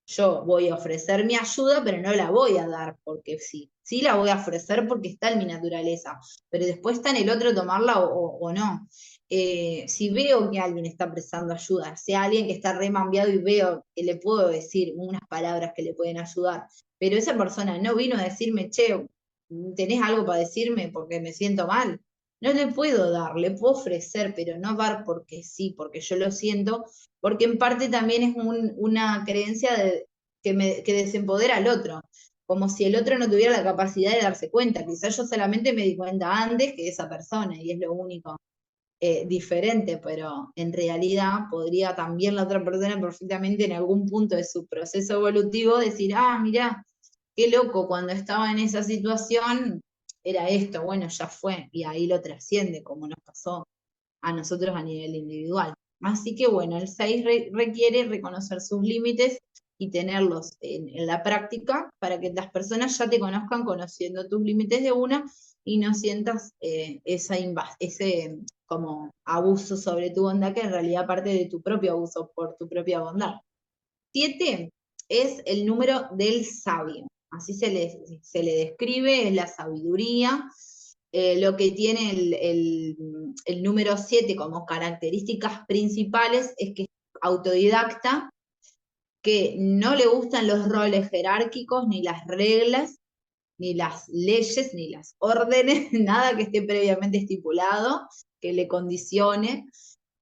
Yo voy a ofrecer mi ayuda, pero no la voy a dar porque sí. Sí la voy a ofrecer porque está en mi naturaleza, pero después está en el otro tomarla o no. Si veo que alguien está prestando ayuda, sea alguien que está remambiado y veo que le puedo decir unas palabras que le pueden ayudar, pero esa persona no vino a decirme, che, ¿tenés algo para decirme porque me siento mal? No le puedo dar, le puedo ofrecer, pero no dar porque sí, porque yo lo siento, porque en parte también es una creencia que desempodera al otro, como si el otro no tuviera la capacidad de darse cuenta. Quizás yo solamente me di cuenta antes que esa persona, y es lo único diferente, pero en realidad podría también la otra persona perfectamente en algún punto de su proceso evolutivo decir, ah, mirá, qué loco, cuando estaba en esa situación era esto, bueno, ya fue, y ahí lo trasciende, como nos pasó a nosotros a nivel individual. Así que bueno, el 6 requiere reconocer sus límites y tenerlos en la práctica para que las personas ya te conozcan conociendo tus límites de una y no sientas ese como abuso sobre tu bondad, que en realidad parte de tu propio abuso por tu propia bondad. 7 es el número del sabio, así se le describe, es la sabiduría. Lo que tiene el número 7 como características principales es que es autodidacta, que no le gustan los roles jerárquicos, ni las reglas, ni las leyes, ni las órdenes, nada que esté previamente estipulado, que le condicione,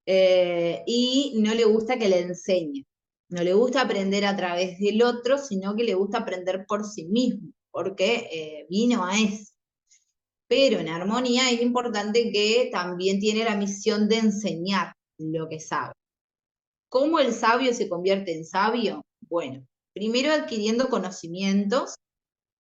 y no le gusta que le enseñe. No le gusta aprender a través del otro, sino que le gusta aprender por sí mismo, porque vino a eso. Pero en armonía es importante que también tiene la misión de enseñar lo que sabe. ¿Cómo el sabio se convierte en sabio? Bueno, primero adquiriendo conocimientos,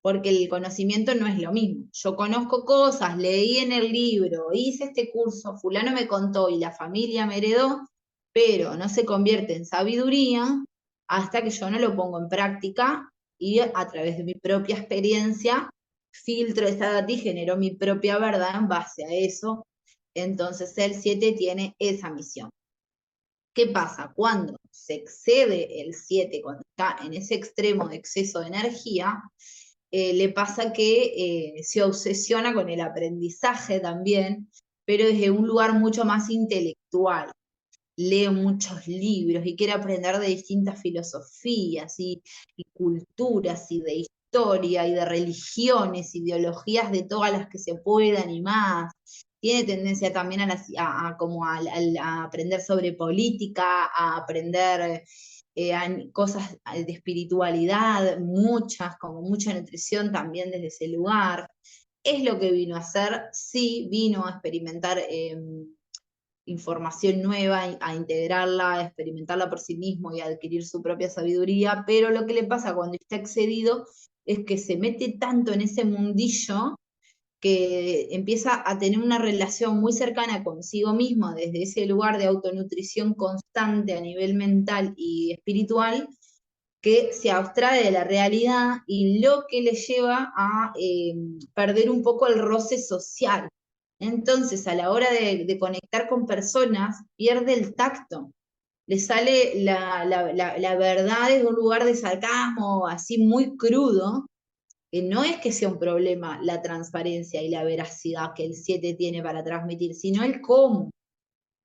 porque el conocimiento no es lo mismo. Yo conozco cosas, leí en el libro, hice este curso, fulano me contó y la familia me heredó, pero no se convierte en sabiduría hasta que yo no lo pongo en práctica y a través de mi propia experiencia filtro esa data y genero mi propia verdad en base a eso. Entonces el 7 tiene esa misión. ¿Qué pasa? Cuando se excede el 7, cuando está en ese extremo de exceso de energía, le pasa que se obsesiona con el aprendizaje también, pero desde un lugar mucho más intelectual. Lee muchos libros y quiere aprender de distintas filosofías y culturas y de historia y de religiones, ideologías de todas las que se puedan y más. Tiene tendencia también como a aprender sobre política, a aprender cosas de espiritualidad, muchas, como mucha nutrición también desde ese lugar. Es lo que vino a hacer, sí, vino a experimentar información nueva, a integrarla, a experimentarla por sí mismo y a adquirir su propia sabiduría, pero lo que le pasa cuando está excedido es que se mete tanto en ese mundillo que empieza a tener una relación muy cercana consigo mismo desde ese lugar de autonutrición constante a nivel mental y espiritual, que se abstrae de la realidad y lo que le lleva a perder un poco el roce social. Entonces, a la hora de conectar con personas, pierde el tacto. Le sale la verdad desde un lugar de sarcasmo, así muy crudo, que no es que sea un problema la transparencia y la veracidad que el 7 tiene para transmitir, sino el cómo,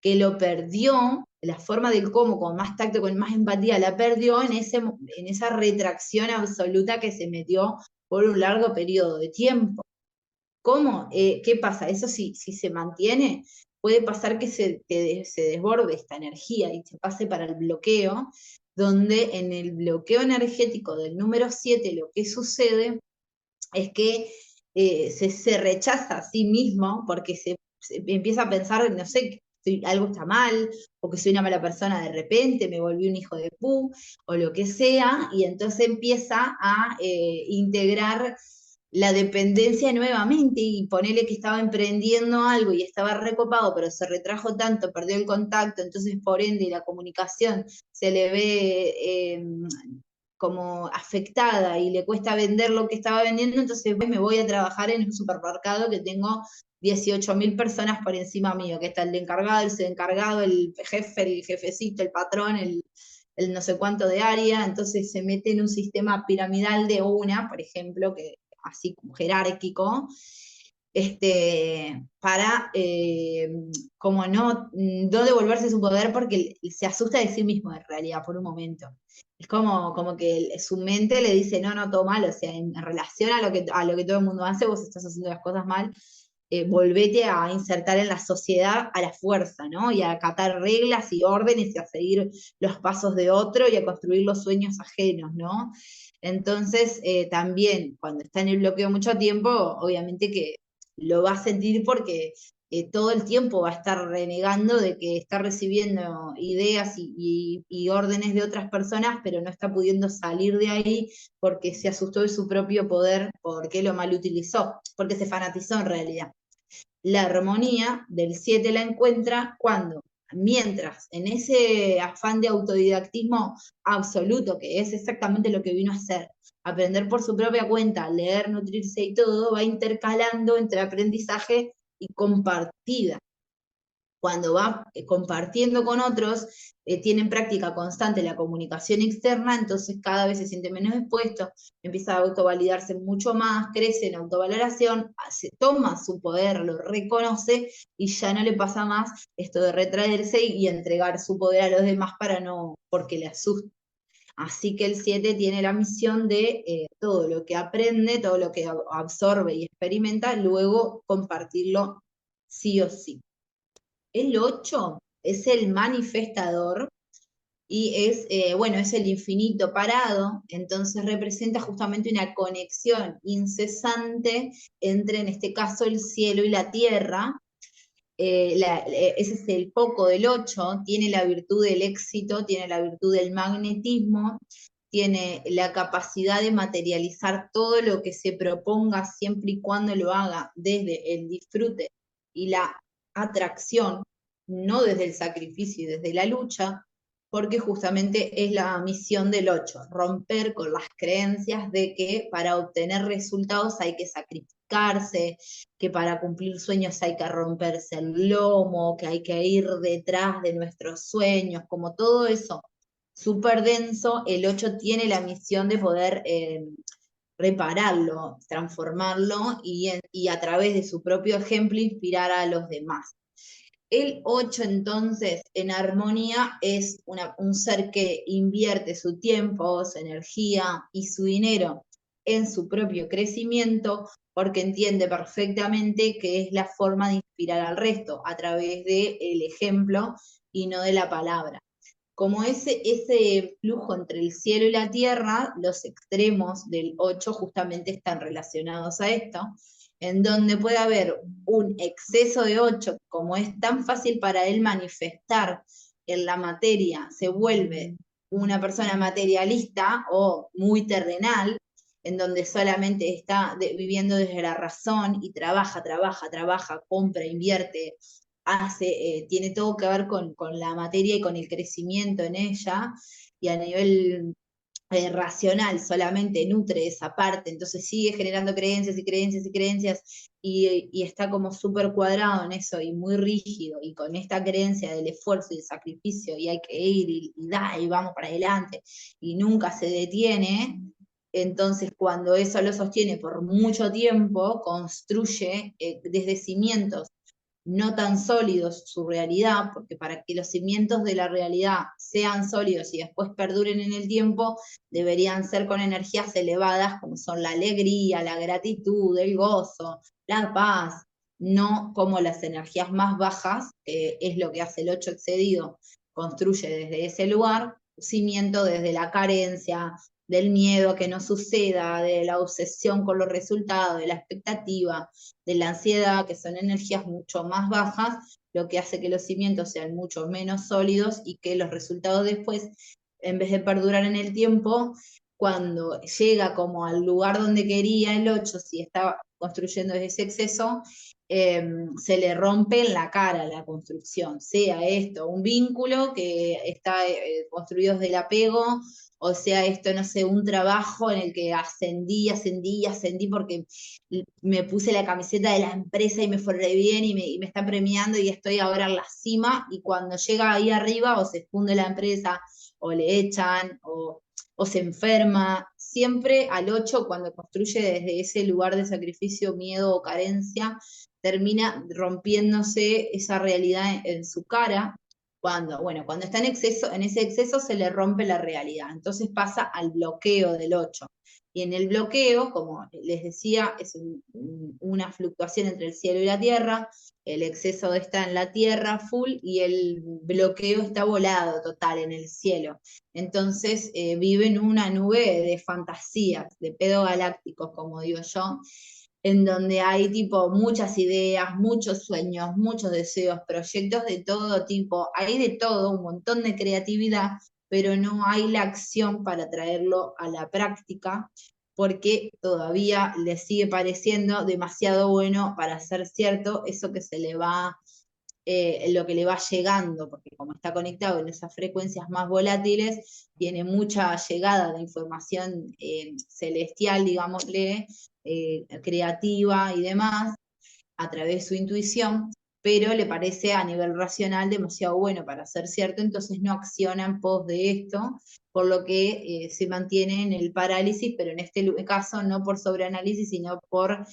que lo perdió, la forma del cómo, con más tacto, con más empatía, la perdió en esa retracción absoluta que se metió por un largo periodo de tiempo. ¿Cómo? ¿Qué pasa? Eso si se mantiene, puede pasar que se desborde esta energía y se pase para el bloqueo, donde en el bloqueo energético del número 7 lo que sucede es que se rechaza a sí mismo porque se empieza a pensar, no sé, que algo está mal, o que soy una mala persona de repente, me volví un hijo de pu, o lo que sea, y entonces empieza a integrar la dependencia nuevamente y ponerle que estaba emprendiendo algo y estaba recopado, pero se retrajo tanto, perdió el contacto, entonces por ende la comunicación se le ve como afectada y le cuesta vender lo que estaba vendiendo, entonces me voy a trabajar en un supermercado que tengo 18.000 personas por encima mío, que está el encargado, el subencargado, el jefe, el jefecito, el patrón, el no sé cuánto de área, entonces se mete en un sistema piramidal de una, por ejemplo, que así como jerárquico, para como no devolverse su poder porque se asusta de sí mismo en realidad por un momento. Es como que su mente le dice, no, no, todo mal, o sea, en relación a lo que todo el mundo hace, vos estás haciendo las cosas mal, volvete a insertar en la sociedad a la fuerza, ¿no? Y a acatar reglas y órdenes y a seguir los pasos de otro y a construir los sueños ajenos, ¿no? Entonces, también cuando está en el bloqueo mucho tiempo, obviamente que lo va a sentir porque todo el tiempo va a estar renegando de que está recibiendo ideas y órdenes de otras personas, pero no está pudiendo salir de ahí porque se asustó de su propio poder, porque lo mal utilizó, porque se fanatizó en realidad. La armonía del 7 la encuentra cuando, mientras en ese afán de autodidactismo absoluto, que es exactamente lo que vino a hacer, aprender por su propia cuenta, leer, nutrirse y todo, va intercalando entre aprendizaje y compartida. Cuando va compartiendo con otros, tiene en práctica constante la comunicación externa, entonces cada vez se siente menos expuesto, empieza a autovalidarse mucho más, crece en autovaloración, se toma su poder, lo reconoce y ya no le pasa más esto de retraerse y entregar su poder a los demás para no, porque le asusta. Así que el 7 tiene la misión de todo lo que aprende, todo lo que absorbe y experimenta, luego compartirlo sí o sí. El 8 es el manifestador y bueno, es el infinito parado, entonces representa justamente una conexión incesante entre, en este caso, el cielo y la tierra. Ese es el foco del 8, tiene la virtud del éxito, tiene la virtud del magnetismo, tiene la capacidad de materializar todo lo que se proponga siempre y cuando lo haga desde el disfrute y la atracción, no desde el sacrificio y desde la lucha, porque justamente es la misión del 8, romper con las creencias de que para obtener resultados hay que sacrificarse, que para cumplir sueños hay que romperse el lomo, que hay que ir detrás de nuestros sueños, como todo eso súper denso, el 8 tiene la misión de poder repararlo, transformarlo y a través de su propio ejemplo inspirar a los demás. El 8 entonces en armonía es un ser que invierte su tiempo, su energía y su dinero en su propio crecimiento porque entiende perfectamente que es la forma de inspirar al resto a través del ejemplo y no de la palabra. Como ese flujo entre el cielo y la tierra, los extremos del 8 justamente están relacionados a esto, en donde puede haber un exceso de 8, como es tan fácil para él manifestar en la materia, se vuelve una persona materialista o muy terrenal, en donde solamente está viviendo desde la razón y trabaja, compra, invierte, tiene todo que ver con la materia y con el crecimiento en ella, y a nivel racional solamente nutre esa parte, entonces sigue generando creencias y creencias y creencias, y está como súper cuadrado en eso y muy rígido, y con esta creencia del esfuerzo y el sacrificio, y hay que ir y da, y vamos para adelante, y nunca se detiene. Entonces, cuando eso lo sostiene por mucho tiempo, construye desde cimientos no tan sólidos su realidad, porque para que los cimientos de la realidad sean sólidos y después perduren en el tiempo, deberían ser con energías elevadas, como son la alegría, la gratitud, el gozo, la paz, no como las energías más bajas, que es lo que hace el 8 excedido, construye desde ese lugar, cimiento desde la carencia, del miedo a que no suceda, de la obsesión con los resultados, de la expectativa, de la ansiedad, que son energías mucho más bajas, lo que hace que los cimientos sean mucho menos sólidos y que los resultados después, en vez de perdurar en el tiempo, cuando llega como al lugar donde quería el 8, si estaba construyendo ese exceso, se le rompe en la cara la construcción, sea esto un vínculo que está construido desde el apego, o sea esto, no sé, un trabajo en el que ascendí porque me puse la camiseta de la empresa y me fue re bien y me están premiando y estoy ahora en la cima, y cuando llega ahí arriba o se funde la empresa o le echan o se enferma, siempre al 8 cuando construye desde ese lugar de sacrificio, miedo o carencia, termina rompiéndose esa realidad en su cara. Cuando está en exceso, en ese exceso se le rompe la realidad, entonces pasa al bloqueo del 8. Y en el bloqueo, como les decía, es una fluctuación entre el cielo y la tierra, el exceso está en la tierra full y el bloqueo está volado total en el cielo. Entonces vive en una nube de fantasías, de pedo galácticos, como digo yo, en donde hay tipo muchas ideas, muchos sueños, muchos deseos, proyectos de todo tipo, hay de todo, un montón de creatividad, pero no hay la acción para traerlo a la práctica, porque todavía le sigue pareciendo demasiado bueno para ser cierto eso que se le va, lo que le va llegando, porque como está conectado en esas frecuencias más volátiles, tiene mucha llegada de información celestial, digámosle, creativa y demás, a través de su intuición, pero le parece a nivel racional demasiado bueno para ser cierto, entonces no acciona en pos de esto, por lo que se mantiene en el parálisis, pero en este caso no por sobreanálisis, sino por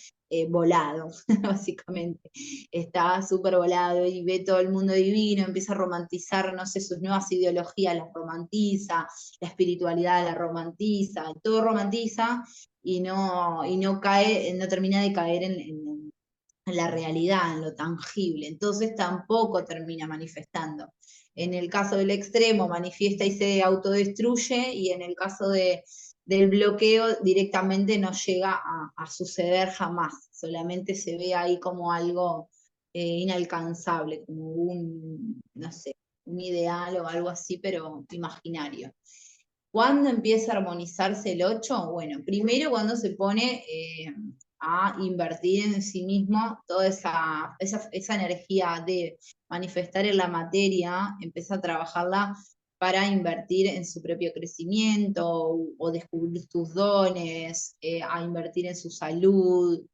volado, básicamente. Está súper volado y ve todo el mundo divino, empieza a romantizar, no sé, sus nuevas ideologías las romantiza, la espiritualidad la romantiza, todo romantiza, y no cae, no termina de caer en la realidad, en lo tangible, entonces tampoco termina manifestando. En el caso del extremo manifiesta y se autodestruye, y en el caso del bloqueo directamente no llega a suceder jamás, solamente se ve ahí como algo inalcanzable, como no sé, un ideal o algo así, pero imaginario. ¿Cuándo empieza a armonizarse el 8? Bueno, primero cuando se pone a invertir en sí mismo toda esa energía de manifestar en la materia, empieza a trabajarla para invertir en su propio crecimiento o descubrir tus dones, a invertir en su salud,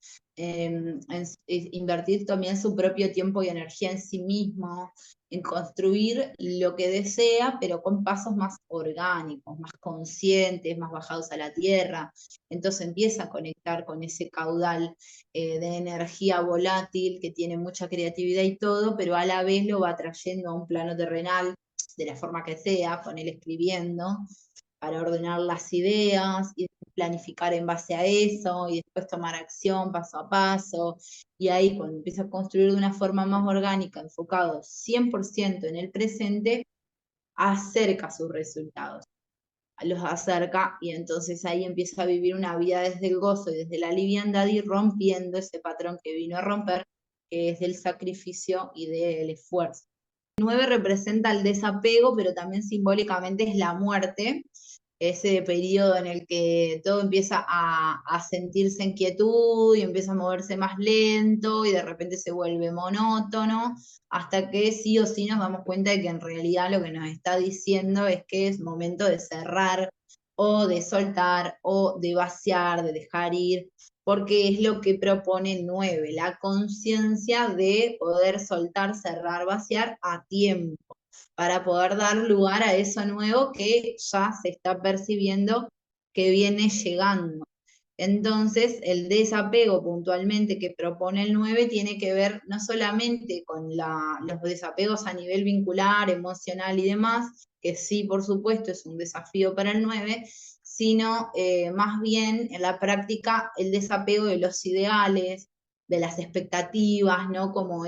invertir también su propio tiempo y energía en sí mismo, en construir lo que desea, pero con pasos más orgánicos, más conscientes, más bajados a la tierra. Entonces empieza a conectar con ese caudal de energía volátil que tiene mucha creatividad y todo, pero a la vez lo va trayendo a un plano terrenal, de la forma que sea, con él escribiendo, para ordenar las ideas y planificar en base a eso, y después tomar acción paso a paso, y ahí cuando empieza a construir de una forma más orgánica, enfocado 100% en el presente, acerca sus resultados, los acerca, y entonces ahí empieza a vivir una vida desde el gozo y desde la liviandad, y rompiendo ese patrón que vino a romper, que es del sacrificio y del esfuerzo. El 9 representa el desapego, pero también simbólicamente es la muerte, ese periodo en el que todo empieza a sentirse en quietud y empieza a moverse más lento y de repente se vuelve monótono, hasta que sí o sí nos damos cuenta de que en realidad lo que nos está diciendo es que es momento de cerrar o de soltar o de vaciar, de dejar ir, porque es lo que propone el 9, la conciencia de poder soltar, cerrar, vaciar a tiempo, para poder dar lugar a eso nuevo que ya se está percibiendo que viene llegando. Entonces, el desapego puntualmente que propone el 9 tiene que ver no solamente con los desapegos a nivel vincular, emocional y demás, que sí, por supuesto, es un desafío para el 9, sino más bien en la práctica el desapego de los ideales, de las expectativas, ¿no? Como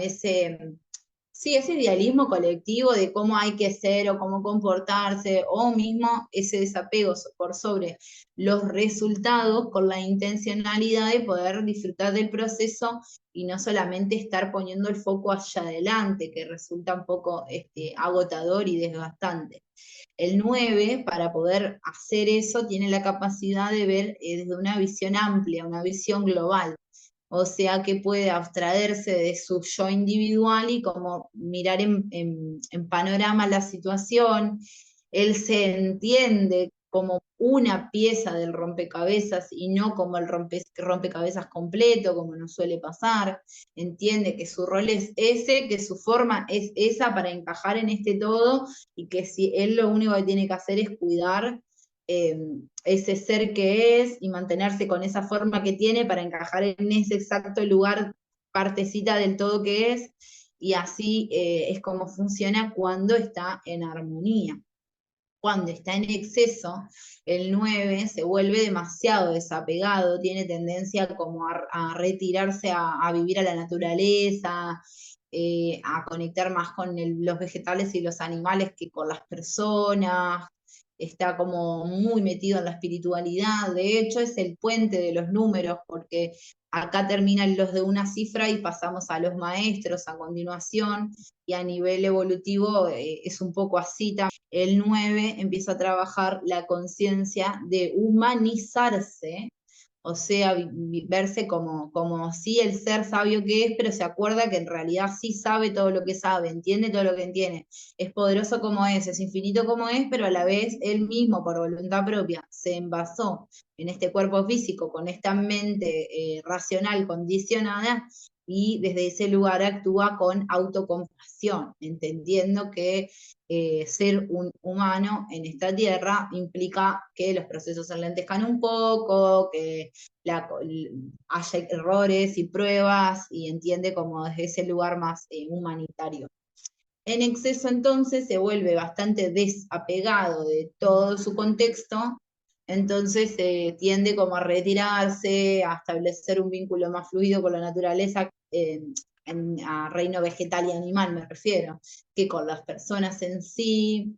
sí, ese idealismo colectivo de cómo hay que ser o cómo comportarse, o mismo ese desapego por sobre los resultados con la intencionalidad de poder disfrutar del proceso y no solamente estar poniendo el foco hacia adelante, que resulta un poco agotador y desgastante. El 9, para poder hacer eso, tiene la capacidad de ver desde una visión amplia, una visión global, o sea que puede abstraerse de su yo individual y como mirar en panorama la situación. Él se entiende como una pieza del rompecabezas y no como el rompecabezas completo, como nos suele pasar. Entiende que su rol es ese, que su forma es esa para encajar en este todo, y que si él lo único que tiene que hacer es cuidar eh, ese ser que es y mantenerse con esa forma que tiene para encajar en ese exacto lugar, partecita del todo que es, y así es como funciona cuando está en armonía. Cuando está en exceso, el 9 se vuelve demasiado desapegado, tiene tendencia como a retirarse a vivir a la naturaleza, a conectar más con los vegetales y los animales que con las personas, está como muy metido en la espiritualidad. De hecho es el puente de los números, porque acá terminan los de una cifra y pasamos a los maestros a continuación, y a nivel evolutivo es un poco así también. El 9 empieza a trabajar la conciencia de humanizarse, o sea, verse como sí el ser sabio que es, pero se acuerda que en realidad sí sabe todo lo que sabe, entiende todo lo que entiende, es poderoso como es infinito como es, pero a la vez él mismo, por voluntad propia, se envasó en este cuerpo físico, con esta mente racional condicionada, y desde ese lugar actúa con autocompasión, entendiendo que ser un humano en esta tierra implica que los procesos se enlentezcan un poco, que haya errores y pruebas, y entiende como desde ese lugar más humanitario. En exceso entonces se vuelve bastante desapegado de todo su contexto, entonces tiende como a retirarse, a establecer un vínculo más fluido con la naturaleza, a reino vegetal y animal me refiero, que con las personas en sí,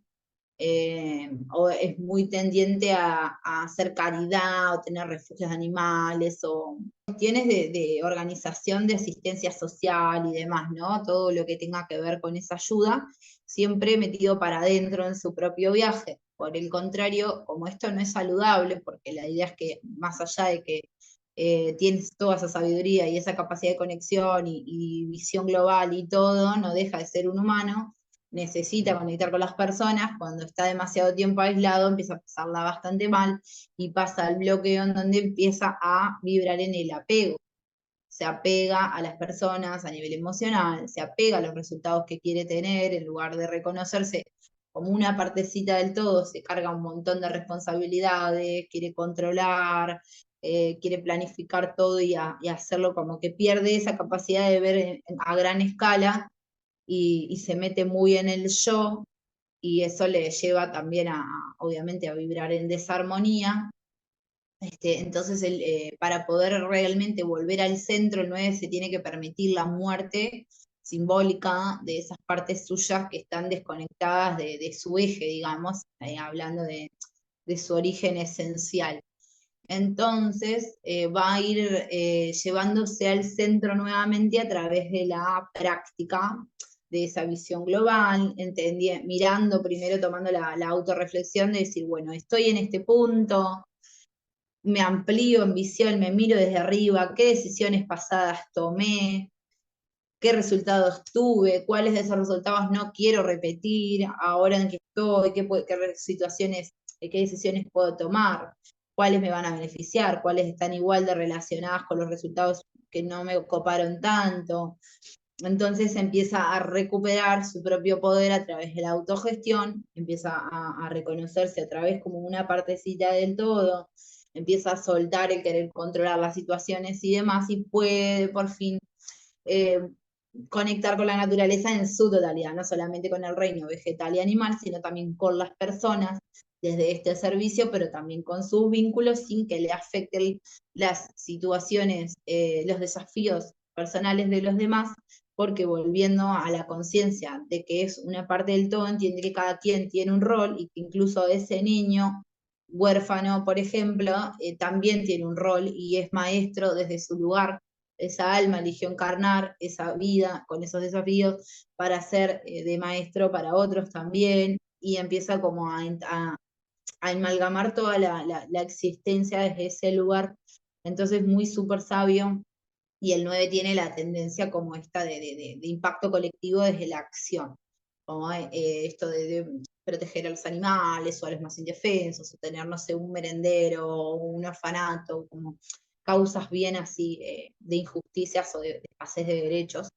o es muy tendiente a hacer caridad o tener refugios de animales o cuestiones de organización de asistencia social y demás, ¿no? Todo lo que tenga que ver con esa ayuda, siempre metido para adentro en su propio viaje. Por el contrario, como esto no es saludable, porque la idea es que más allá de que tienes toda esa sabiduría y esa capacidad de conexión y visión global y todo, no deja de ser un humano, necesita conectar con las personas. Cuando está demasiado tiempo aislado empieza a pasarla bastante mal y pasa al bloqueo, en donde empieza a vibrar en el apego. Se apega a las personas a nivel emocional, se apega a los resultados que quiere tener, en lugar de reconocerse como una partecita del todo, se carga un montón de responsabilidades, quiere controlar, quiere planificar todo y hacerlo, como que pierde esa capacidad de ver a gran escala, y se mete muy en el yo, y eso le lleva también obviamente, a vibrar en desarmonía. Entonces, para poder realmente volver al centro, el 9 se tiene que permitir la muerte simbólica de esas partes suyas que están desconectadas de su eje, digamos, hablando de su origen esencial. Entonces, va a ir llevándose al centro nuevamente a través de la práctica esa visión global, mirando primero, tomando la autorreflexión de decir, bueno, estoy en este punto, me amplío en visión, me miro desde arriba, qué decisiones pasadas tomé, qué resultados tuve, cuáles de esos resultados no quiero repetir, ahora en que estoy, qué situaciones, qué decisiones puedo tomar, cuáles me van a beneficiar, cuáles están igual de relacionadas con los resultados que no me coparon tanto. Entonces empieza a recuperar su propio poder a través de la autogestión, empieza a reconocerse a través como una partecita del todo, empieza a soltar el querer controlar las situaciones y demás, y puede por fin eh, conectar con la naturaleza en su totalidad, no solamente con el reino vegetal y animal, sino también con las personas desde este servicio, pero también con sus vínculos sin que le afecten las situaciones, los desafíos personales de los demás, porque volviendo a la conciencia de que es una parte del todo, entiende que cada quien tiene un rol y que incluso ese niño huérfano, por ejemplo, también tiene un rol y es maestro desde su lugar. Esa alma eligió encarnar esa vida con esos desafíos para ser de maestro para otros también, y empieza como a amalgamar toda la existencia desde ese lugar. Entonces, muy súper sabio, y el 9 tiene la tendencia como esta de impacto colectivo desde la acción, como esto de proteger a los animales o a los más indefensos, o tener, no sé, un merendero o un orfanato, como causas bien así de injusticias o de escasez de derechos.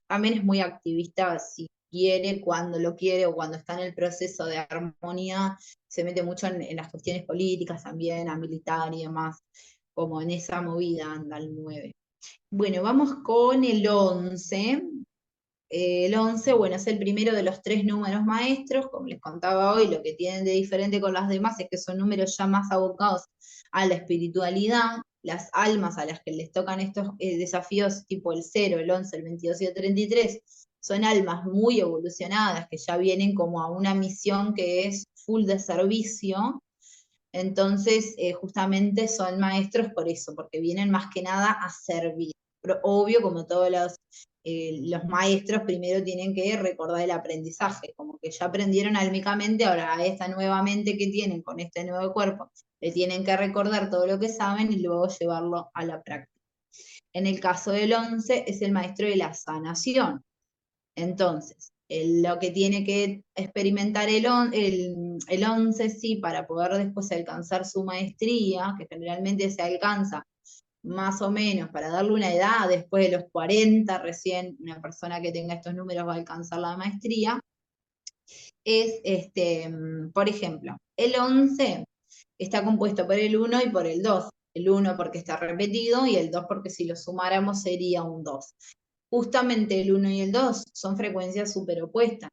También es muy activista si quiere, cuando lo quiere o cuando está en el proceso de armonía, se mete mucho en las cuestiones políticas también, a militar y demás, como en esa movida anda el 9. Bueno, vamos con el 11. El 11, bueno, es el primero de los 3 números maestros, como les contaba hoy, lo que tienen de diferente con las demás es que son números ya más abocados a la espiritualidad, las almas a las que les tocan estos desafíos tipo el 0, el 11, el 22 y el 33, son almas muy evolucionadas que ya vienen como a una misión que es full de servicio. Entonces, justamente son maestros por eso, porque vienen más que nada a servir. Pero obvio, como todos los maestros, primero tienen que recordar el aprendizaje, como que ya aprendieron álmicamente, ahora a esta nueva mente que tienen con este nuevo cuerpo, le tienen que recordar todo lo que saben y luego llevarlo a la práctica. En el caso del 11, es el maestro de la sanación. Entonces, lo que tiene que experimentar el 11, sí, para poder después alcanzar su maestría, que generalmente se alcanza más o menos para darle una edad, después de los 40, recién una persona que tenga estos números va a alcanzar la maestría, es, por ejemplo, el 11 está compuesto por el 1 y por el 2. El 1 porque está repetido y el 2 porque si lo sumáramos sería un 2. Justamente el 1 y el 2 son frecuencias superopuestas.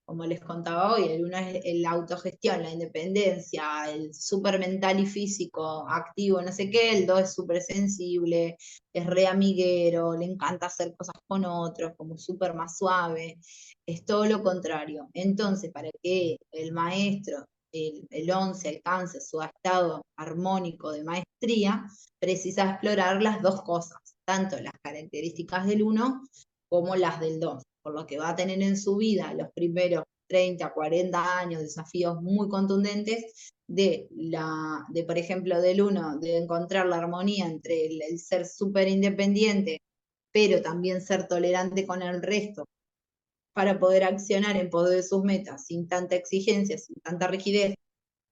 Como les contaba hoy, el 1 es la autogestión, la independencia, el súper mental y físico, activo, no sé qué, el 2 es súper sensible, es re amiguero, le encanta hacer cosas con otros, como súper más suave, es todo lo contrario. Entonces, para que el maestro, el 11, alcance su estado armónico de maestría, precisa explorar las dos cosas, tanto las características del 1 como las del 2, por lo que va a tener en su vida los primeros 30, 40 años desafíos muy contundentes por ejemplo, del 1, de encontrar la armonía entre el ser súper independiente, pero también ser tolerante con el resto, para poder accionar en pos de sus metas sin tanta exigencia, sin tanta rigidez,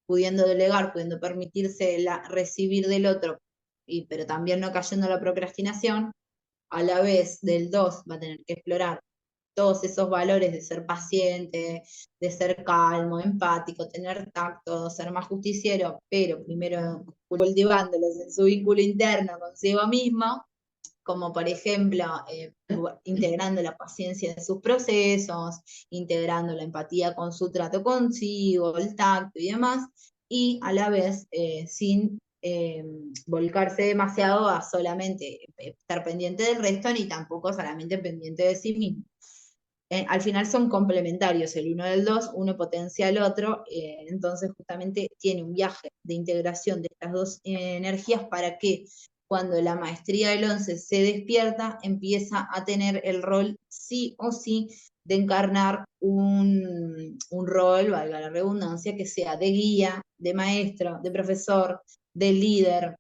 pudiendo delegar, pudiendo permitirse recibir del otro, pero también no cayendo en la procrastinación. A la vez del 2 va a tener que explorar todos esos valores de ser paciente, de ser calmo, empático, tener tacto, ser más justiciero, pero primero cultivándolos en su vínculo interno consigo mismo, como por ejemplo integrando la paciencia en sus procesos, integrando la empatía con su trato consigo, el tacto y demás, y a la vez sin volcarse demasiado a solamente estar pendiente del resto, ni tampoco solamente pendiente de sí mismo. Al final son complementarios, el uno del 2, uno potencia al otro, entonces justamente tiene un viaje de integración de estas dos energías para que cuando la maestría del 11 se despierta, empieza a tener el rol sí o sí de encarnar un rol, valga la redundancia, que sea de guía, de maestro, de profesor, de líder,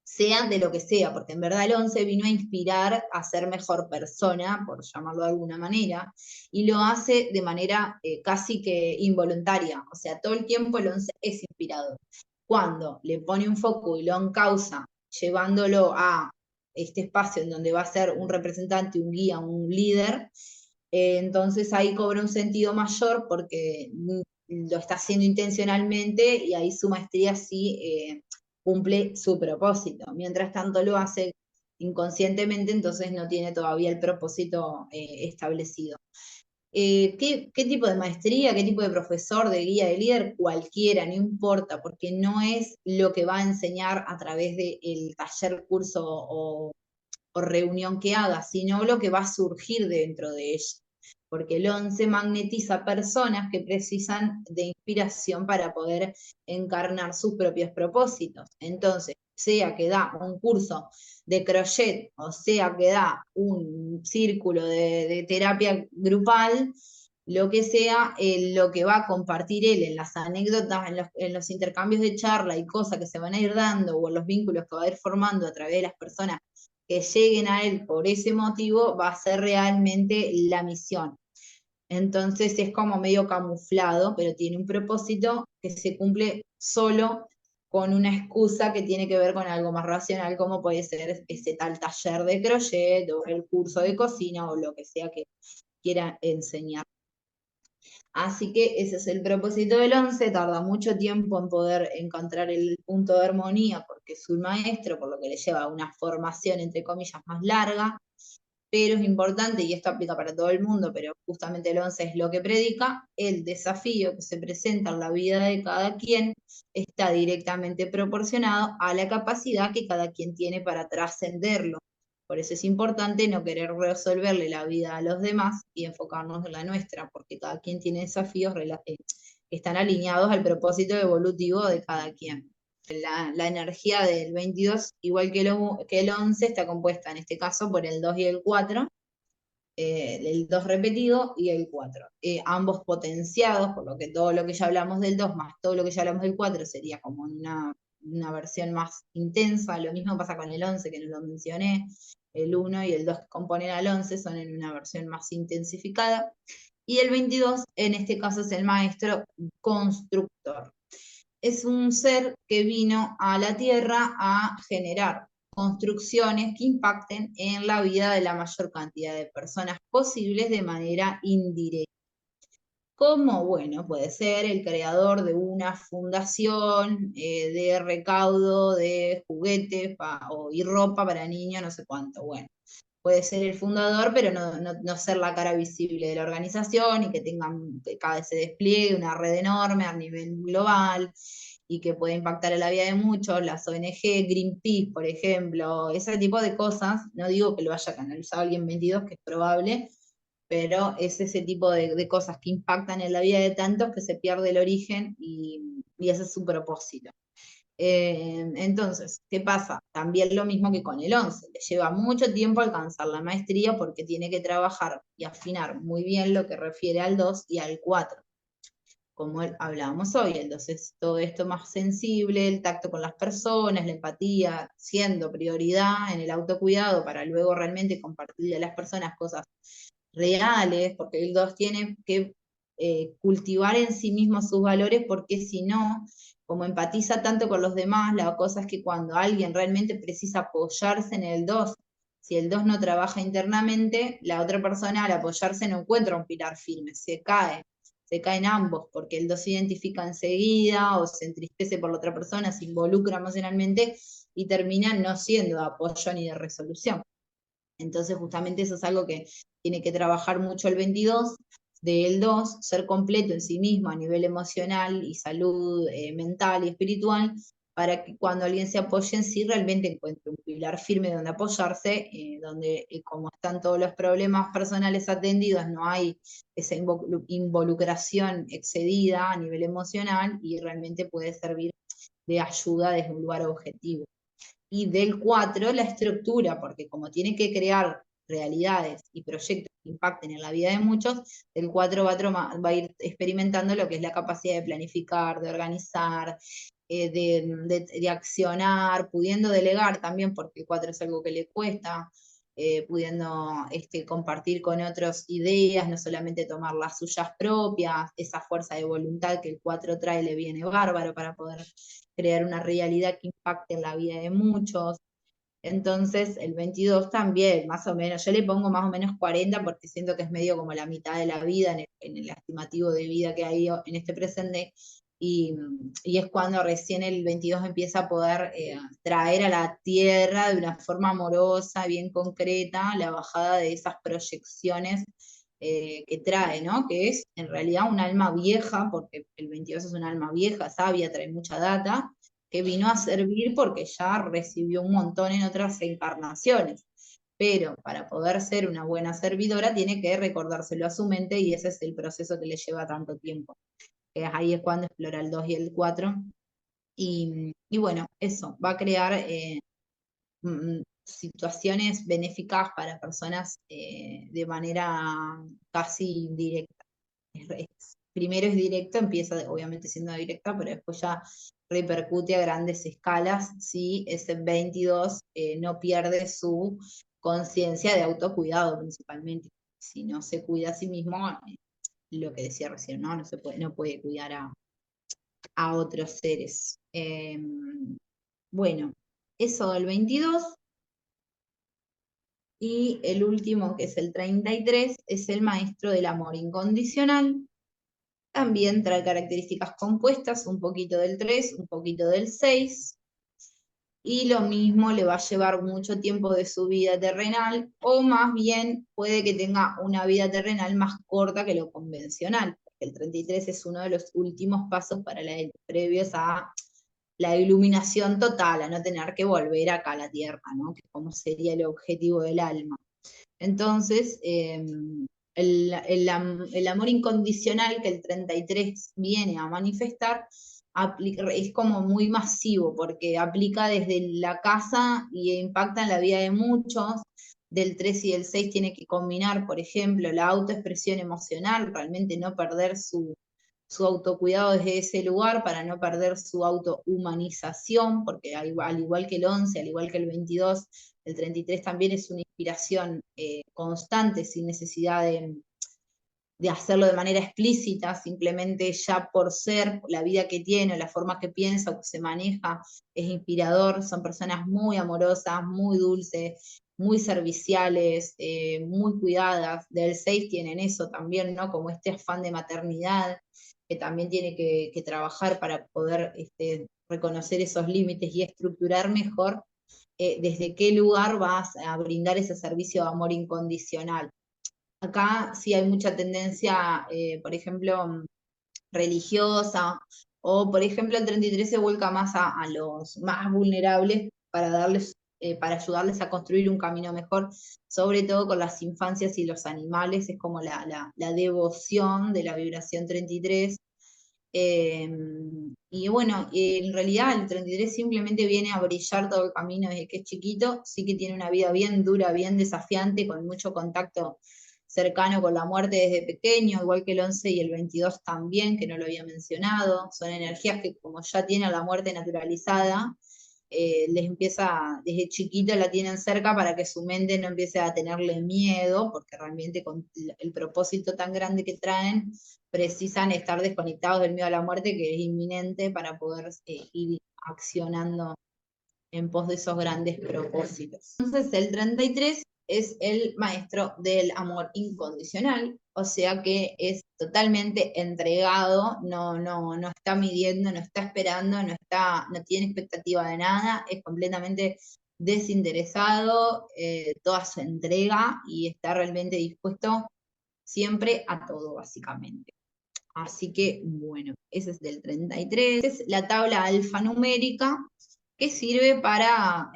sea de lo que sea, porque en verdad el 11 vino a inspirar a ser mejor persona, por llamarlo de alguna manera, y lo hace de manera casi que involuntaria, o sea, todo el tiempo el 11 es inspirador. Cuando le pone un foco y lo encausa, llevándolo a este espacio en donde va a ser un representante, un guía, un líder, entonces ahí cobra un sentido mayor porque lo está haciendo intencionalmente y ahí su maestría sí cumple su propósito. Mientras tanto lo hace inconscientemente, entonces no tiene todavía el propósito establecido. ¿Qué tipo de maestría, qué tipo de profesor, de guía, de líder? Cualquiera, no importa, porque no es lo que va a enseñar a través del taller, curso o reunión que haga, sino lo que va a surgir dentro de ella. Porque el 11 magnetiza personas que precisan de inspiración para poder encarnar sus propios propósitos. Entonces, sea que da un curso de crochet, o sea que da un círculo de terapia grupal, lo que sea, lo que va a compartir él en las anécdotas, en los intercambios de charla y cosas que se van a ir dando, o en los vínculos que va a ir formando a través de las personas que lleguen a él por ese motivo, va a ser realmente la misión. Entonces es como medio camuflado, pero tiene un propósito que se cumple solo con una excusa que tiene que ver con algo más racional, como puede ser ese tal taller de crochet o el curso de cocina o lo que sea que quiera enseñar. Así que ese es el propósito del 11, tarda mucho tiempo en poder encontrar el punto de armonía porque es un maestro, por lo que le lleva una formación, entre comillas, más larga, pero es importante, y esto aplica para todo el mundo, pero justamente el 11 es lo que predica, el desafío que se presenta en la vida de cada quien está directamente proporcionado a la capacidad que cada quien tiene para trascenderlo. Por eso es importante no querer resolverle la vida a los demás y enfocarnos en la nuestra, porque cada quien tiene desafíos que están alineados al propósito evolutivo de cada quien. La energía del 22, igual que el 11, está compuesta en este caso por el 2 y el 4, el 2 repetido y el 4. Ambos potenciados, por lo que todo lo que ya hablamos del 2 más todo lo que ya hablamos del 4 sería como una versión más intensa. Lo mismo pasa con el 11, que no lo mencioné. El 1 y el 2 que componen al 11 son en una versión más intensificada. Y el 22, en este caso, es el maestro constructor. Es un ser que vino a la Tierra a generar construcciones que impacten en la vida de la mayor cantidad de personas posibles de manera indirecta. Como, bueno, puede ser el creador de una fundación de recaudo de juguetes y ropa para niños, no sé cuánto. Bueno, puede ser el fundador, pero no ser la cara visible de la organización y que tengan que cada vez se despliegue una red enorme a nivel global y que puede impactar en la vida de muchos, las ONG, Greenpeace, por ejemplo, ese tipo de cosas. No digo que lo haya canalizado alguien 22, que es probable, pero es ese tipo de cosas que impactan en la vida de tantos que se pierde el origen y ese es su propósito. Entonces, ¿qué pasa? También lo mismo que con el 11, le lleva mucho tiempo alcanzar la maestría porque tiene que trabajar y afinar muy bien lo que refiere al 2 y al 4. Como hablábamos hoy, el 2 es todo esto más sensible, el tacto con las personas, la empatía, siendo prioridad en el autocuidado para luego realmente compartirle a las personas cosas reales, porque el 2 tiene que cultivar en sí mismo sus valores, porque si no, como empatiza tanto con los demás, la cosa es que cuando alguien realmente precisa apoyarse en el 2, si el 2 no trabaja internamente, la otra persona al apoyarse no encuentra un pilar firme, se caen ambos, porque el 2 se identifica enseguida o se entristece por la otra persona, se involucra emocionalmente y termina no siendo de apoyo ni de resolución. Entonces, justamente eso es algo que tiene que trabajar mucho el 22, del 2, ser completo en sí mismo a nivel emocional y salud mental y espiritual, para que cuando alguien se apoye en sí realmente encuentre un pilar firme donde apoyarse, donde como están todos los problemas personales atendidos, no hay esa involucración excedida a nivel emocional y realmente puede servir de ayuda desde un lugar objetivo. Y del 4 la estructura, porque como tiene que crear realidades y proyectos que impacten en la vida de muchos, el 4 va a ir experimentando lo que es la capacidad de planificar, de organizar, de accionar, pudiendo delegar también, porque el 4 es algo que le cuesta, pudiendo compartir con otros ideas, no solamente tomar las suyas propias, esa fuerza de voluntad que el 4 trae le viene bárbaro para poder crear una realidad que impacte en la vida de muchos. Entonces, el 22 también, más o menos, yo le pongo más o menos 40 porque siento que es medio como la mitad de la vida, en el estimativo de vida que hay en este presente, y es cuando recién el 22 empieza a poder traer a la tierra de una forma amorosa, bien concreta, la bajada de esas proyecciones que trae, ¿no? Que es en realidad un alma vieja, porque el 22 es un alma vieja, sabia, trae mucha data, que vino a servir porque ya recibió un montón en otras encarnaciones. Pero para poder ser una buena servidora tiene que recordárselo a su mente y ese es el proceso que le lleva tanto tiempo. Ahí es cuando explora el 2 y el 4. Y bueno, eso, va a crear situaciones benéficas para personas de manera casi directa. Primero es directo, empieza obviamente siendo directa, pero después ya repercute a grandes escalas si ese 22 no pierde su conciencia de autocuidado principalmente. Si no se cuida a sí mismo, lo que decía recién, ¿no? No puede cuidar a otros seres. Bueno, eso del 22. Y el último, que es el 33, es el maestro del amor incondicional. También trae características compuestas, un poquito del 3, un poquito del 6. Y lo mismo le va a llevar mucho tiempo de su vida terrenal, o más bien puede que tenga una vida terrenal más corta que lo convencional, porque el 33 es uno de los últimos pasos previos a la iluminación total, a no tener que volver acá a la Tierra, ¿no? Que como sería el objetivo del alma. Entonces, el amor incondicional que el 33 viene a manifestar es como muy masivo, porque aplica desde la casa y impacta en la vida de muchos. Del 3 y del 6 tiene que combinar, por ejemplo, la autoexpresión emocional, realmente no perder su autocuidado desde ese lugar para no perder su autohumanización, porque al igual que el 11, al igual que el 22, el 33 también es una inspiración constante, sin necesidad de hacerlo de manera explícita, simplemente ya por ser la vida que tiene, la forma que piensa o que se maneja, es inspirador. Son personas muy amorosas, muy dulces, muy serviciales, muy cuidadas. Del 6 tienen eso también, ¿no? Como este afán de maternidad, que también tiene que trabajar para poder reconocer esos límites y estructurar mejor desde qué lugar vas a brindar ese servicio de amor incondicional. Acá sí hay mucha tendencia, por ejemplo, religiosa, o por ejemplo el 33 se vuelca más a los más vulnerables para para ayudarles a construir un camino mejor, sobre todo con las infancias y los animales, es como la devoción de la vibración 33. Y bueno, en realidad el 33 simplemente viene a brillar todo el camino desde que es chiquito, sí que tiene una vida bien dura, bien desafiante, con mucho contacto cercano con la muerte desde pequeño, igual que el 11 y el 22 también, que no lo había mencionado. Son energías que como ya tienen la muerte naturalizada, les empieza, desde chiquito la tienen cerca para que su mente no empiece a tenerle miedo, porque realmente con el propósito tan grande que traen, precisan estar desconectados del miedo a la muerte, que es inminente, para poder ir accionando en pos de esos grandes propósitos. Entonces el 33 es el maestro del amor incondicional, o sea que es totalmente entregado, no está midiendo, no está esperando, no tiene expectativa de nada, es completamente desinteresado, toda su entrega, y está realmente dispuesto siempre a todo, básicamente. Así que, bueno, ese es del 33. Es la tabla alfanumérica que sirve para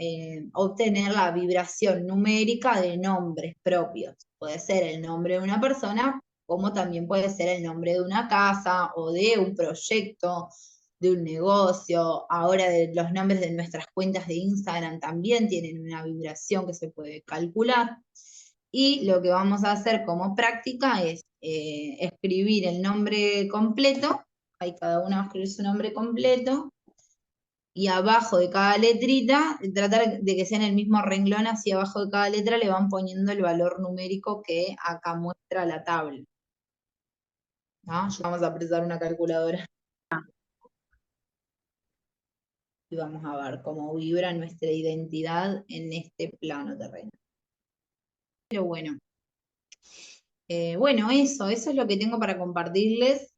obtener la vibración numérica de nombres propios. Puede ser el nombre de una persona, como también puede ser el nombre de una casa o de un proyecto, de un negocio. Ahora los nombres de nuestras cuentas de Instagram también tienen una vibración que se puede calcular. Y lo que vamos a hacer como práctica es escribir el nombre completo, ahí cada uno va a escribir su nombre completo, y abajo de cada letrita, tratar de que sea en el mismo renglón, hacia abajo de cada letra le van poniendo el valor numérico que acá muestra la tabla. ¿No? Vamos a precisar una calculadora. Y vamos a ver cómo vibra nuestra identidad en este plano terreno. Pero bueno, bueno, eso es lo que tengo para compartirles.